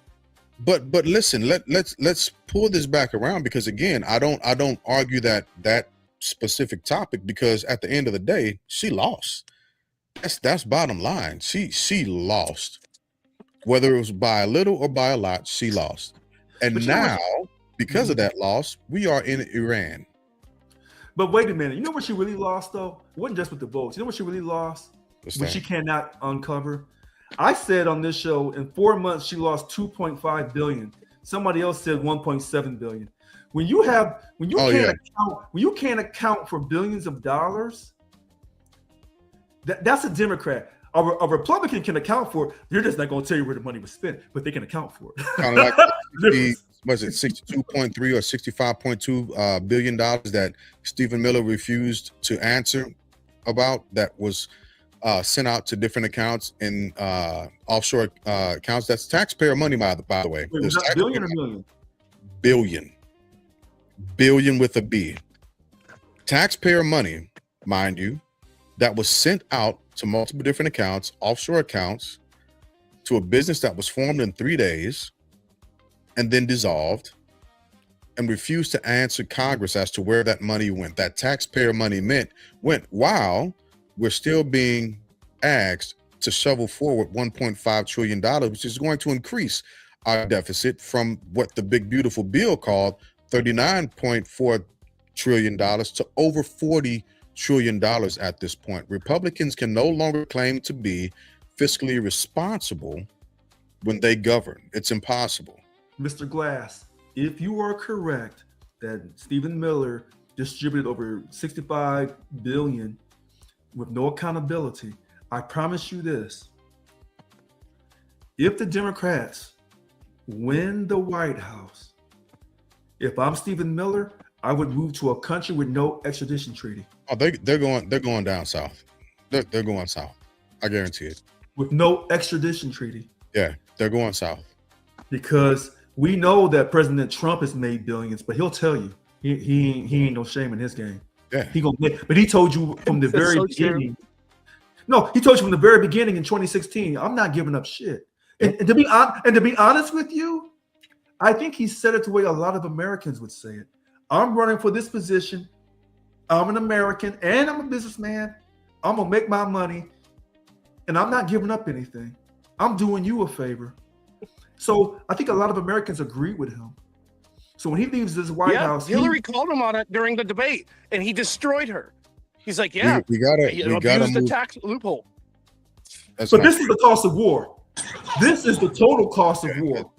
But listen, let's pull this back around, because again, I don't argue that specific topic, because at the end of the day, she lost. That's bottom line. She lost. Whether it was by a little or by a lot, she lost. And But you know now, because of that loss, we are in Iran. But wait a minute. You know what she really lost, though? It wasn't just with the votes. You know what she really lost? What's Which that? she cannot uncover. I said on this show, in 4 months, she lost 2.5 billion. Somebody else said 1.7 billion. When you can't account for billions of dollars, that's a Democrat. A Republican can account for it. They're just not going to tell you where the money was spent, but they can account for it. Kind of like the, was it 62.3 or 65.2 billion dollars that Stephen Miller refused to answer about, that was sent out to different accounts in offshore accounts. That's taxpayer money, by the way. Wait, was that billion or million? Billion with a B. Taxpayer money, mind you, that was sent out to multiple different accounts, offshore accounts, to a business that was formed in 3 days and then dissolved, and refused to answer Congress as to where that money went. That taxpayer money went while we're still being asked to shovel forward $1.5 trillion, which is going to increase our deficit from what the big beautiful bill called $39.4 trillion to over $40 trillion at this point. Republicans can no longer claim to be fiscally responsible when they govern. It's impossible. Mr. Glass, if you are correct that Stephen Miller distributed over 65 billion with no accountability, I promise you this. If the Democrats win the White House, if I'm Stephen Miller, I would move to a country with no extradition treaty. Oh, they're going down south. They're going south. I guarantee it. With no extradition treaty. Yeah, they're going south. Because we know that President Trump has made billions, but he'll tell you he ain't no shame in his game. Yeah. But he told you from the very so true. beginning. No, he told you from the very beginning in 2016, I'm not giving up shit. And to be honest with you, I think he said it the way a lot of Americans would say it. I'm running for this position. I'm an American and I'm a businessman. I'm gonna make my money, and I'm not giving up anything. I'm doing you a favor. So I think a lot of Americans agree with him. So when he leaves this White House, Hillary called him on it during the debate, and he destroyed her. He's like, "Yeah, we gotta abuse the move. tax loophole." That's but not- this is the cost of war. This is the total cost of war.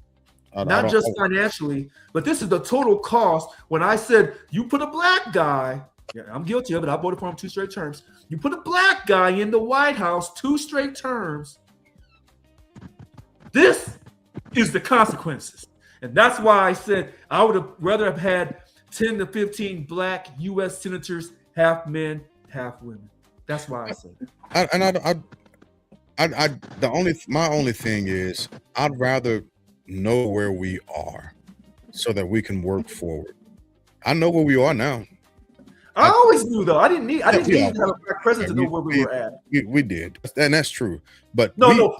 I Not don't- just financially, but this is the total cost. When I said you put a black guy, yeah, I'm guilty of it. I voted for him 2 straight terms. You put a black guy in the White House 2 straight terms. This is the consequences. And that's why I said I would have rather have had 10 to 15 black U.S. senators, half men, half women. That's why I said it. My only thing is, I'd rather know where we are so that we can work forward. I know where we are now. I always knew though. I didn't need Yeah. to have a black president to know where we were at. We did, and that's true. But No,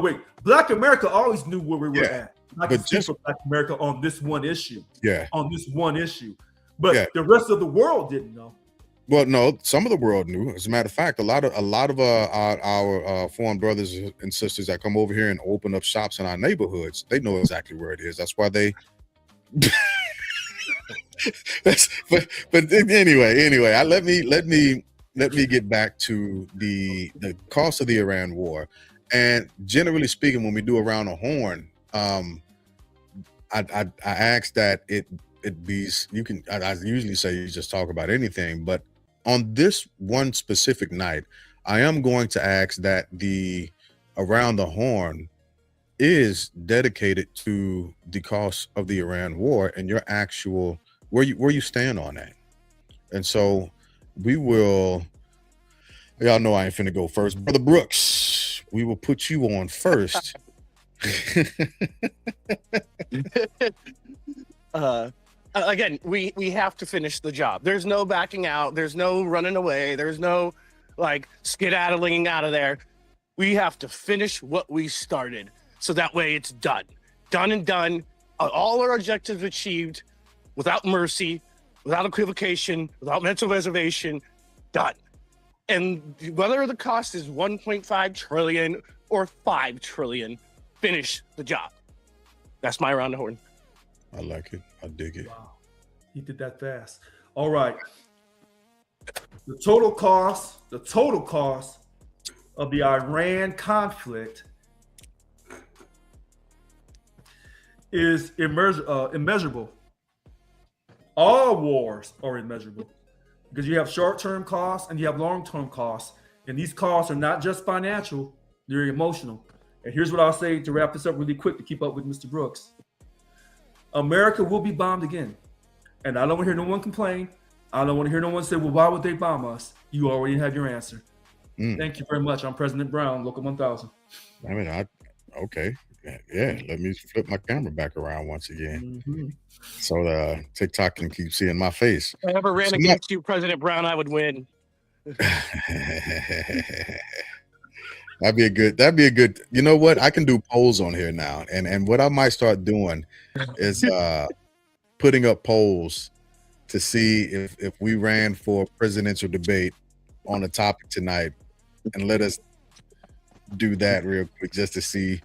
wait. Black America always knew where we were Yeah, at. I but can speak just- for Black America on this one issue. yeah. But Yeah. the rest of the world didn't know. Well, no, some of the world knew. As a matter of fact, a lot of our foreign brothers and sisters that come over here and open up shops in our neighborhoods, they know exactly where it is. That's why they. but anyway, let me get back to the cost of the Iran war. And generally speaking, when we do Around the Horn, I ask that it be, you can, I usually say you just talk about anything, but on this one specific night, I am going to ask that the Around the Horn is dedicated to the cost of the Iran war and your actual where you stand on that. And so we will, y'all know I ain't finna go first. Brother Brooks, we will put you on first. again, we have to finish the job. There's no backing out. There's no running away. There's no like skedaddling out of there. We have to finish what we started, so that way it's done and done. All our objectives achieved, without mercy, without equivocation, without mental reservation, done. And whether the cost is 1.5 trillion or 5 trillion, finish the job. That's my round the horn. I like it. I dig it. Wow, he did that fast. All right. The total cost of the Iran conflict is immeasurable. All wars are immeasurable because you have short-term costs and you have long-term costs. And these costs are not just financial, they're emotional. And here's what I'll say to wrap this up really quick to keep up with Mr. Brooks. America will be bombed again. And I don't want to hear no one complain. I don't want to hear no one say, well, why would they bomb us? You already have your answer. Thank you very much. I'm President Brown, Local 1000. I mean, okay. Yeah, let me flip my camera back around once again. So TikTok can keep seeing my face. If I ever ran against you, President Brown, I would win. That'd be a good, you know what? I can do polls on here now. And what I might start doing is putting up polls to see if we ran for presidential debate on a topic tonight, and let us do that real quick just to see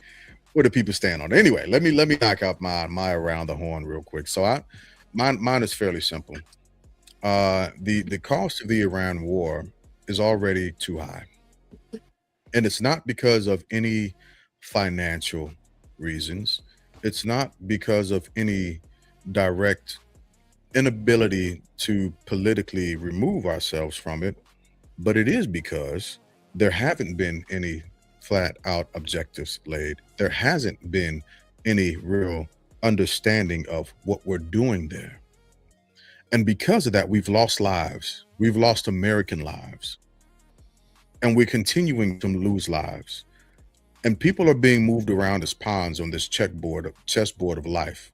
where the people stand on it. Anyway, let me knock out my around the horn real quick. So mine is fairly simple. The cost of the Iran war is already too high. And it's not because of any financial reasons. It's not because of any direct inability to politically remove ourselves from it, but it is because there haven't been any flat out objectives laid. There hasn't been any real understanding of what we're doing there. And because of that, we've lost lives. We've lost American lives. And we're continuing to lose lives. And people are being moved around as pawns on this chessboard of life.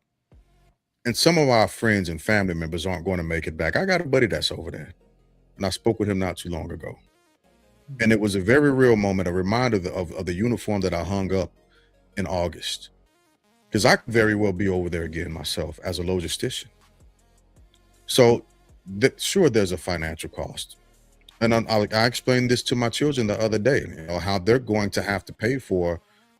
And some of our friends and family members aren't going to make it back. I got a buddy that's over there, and I spoke with him not too long ago. And it was a very real moment, a reminder of the uniform that I hung up in August. Because I could very well be over there again myself as a logistician. So sure, there's a financial cost. And I explained this to my children the other day, you know, how they're going to have to pay for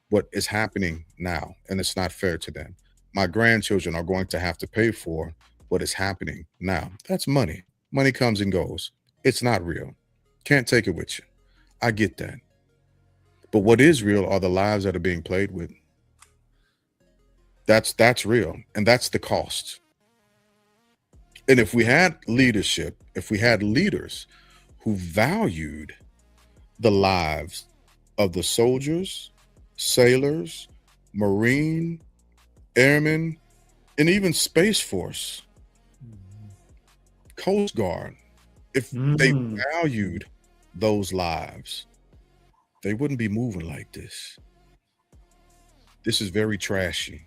what is happening now, and it's not fair to them. My grandchildren are going to have to pay for what is happening now. That's money. Money comes and goes. It's not real. Can't take it with you. I get that. But what is real are the lives that are being played with. That's real, and that's the cost. And if we had leadership, if we had leaders who valued the lives of the soldiers, sailors, Marine, airmen, and even Space Force, Coast Guard, if they valued those lives, they wouldn't be moving like this. This is very trashy.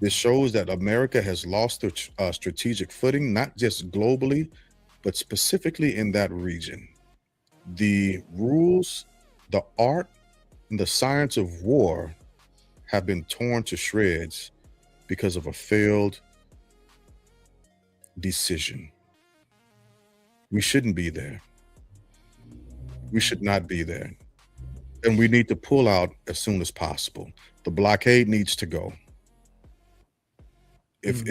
This shows that America has lost their strategic footing, not just globally, but specifically in that region. The rules, the art, and the science of war have been torn to shreds because of a failed decision. We shouldn't be there. We should not be there. And we need to pull out as soon as possible. The blockade needs to go. If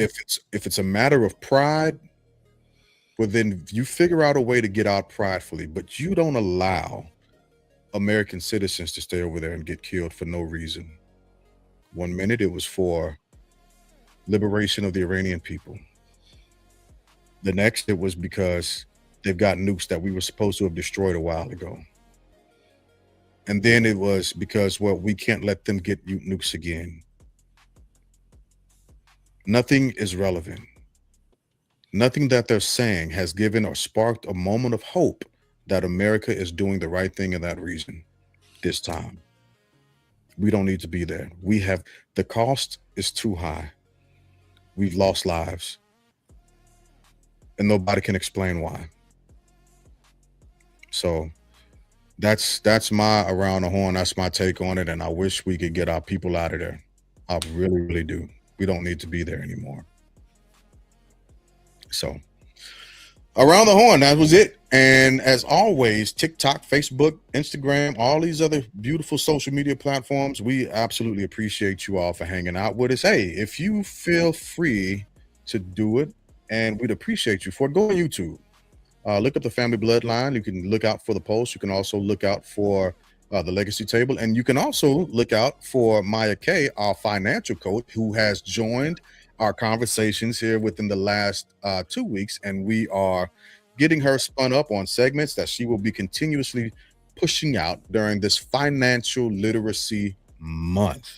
it's a matter of pride, well, then you figure out a way to get out pridefully, but you don't allow American citizens to stay over there and get killed for no reason. 1 minute it was for liberation of the Iranian people. The next it was because they've got nukes that we were supposed to have destroyed a while ago. And then it was because, well, we can't let them get nukes again. Nothing is relevant. Nothing that they're saying has given or sparked a moment of hope that America is doing the right thing in that region this time. We don't need to be there. The cost is too high. We've lost lives. and nobody can explain why. So that's my around the horn. That's my take on it. And I wish we could get our people out of there. I really, really do. We don't need to be there anymore. So around the horn, that was it. And as always, TikTok, Facebook, Instagram, all these other beautiful social media platforms, we absolutely appreciate you all for hanging out with us. Hey, if you feel free to do it, and we'd appreciate you for it, go on YouTube. Look up the Family Bloodline. You can look out for the post. You can also look out for the Legacy Table. And you can also look out for Maya K, our financial coach, who has joined our conversations here within the last 2 weeks. And we are getting her spun up on segments that she will be continuously pushing out during this financial literacy month.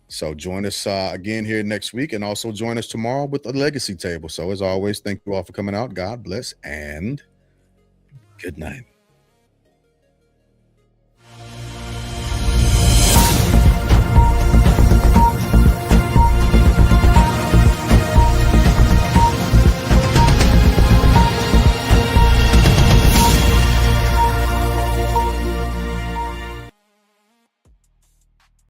So join us again here next week, and also join us tomorrow with the Legacy Table. So as always, thank you all for coming out. God bless and good night.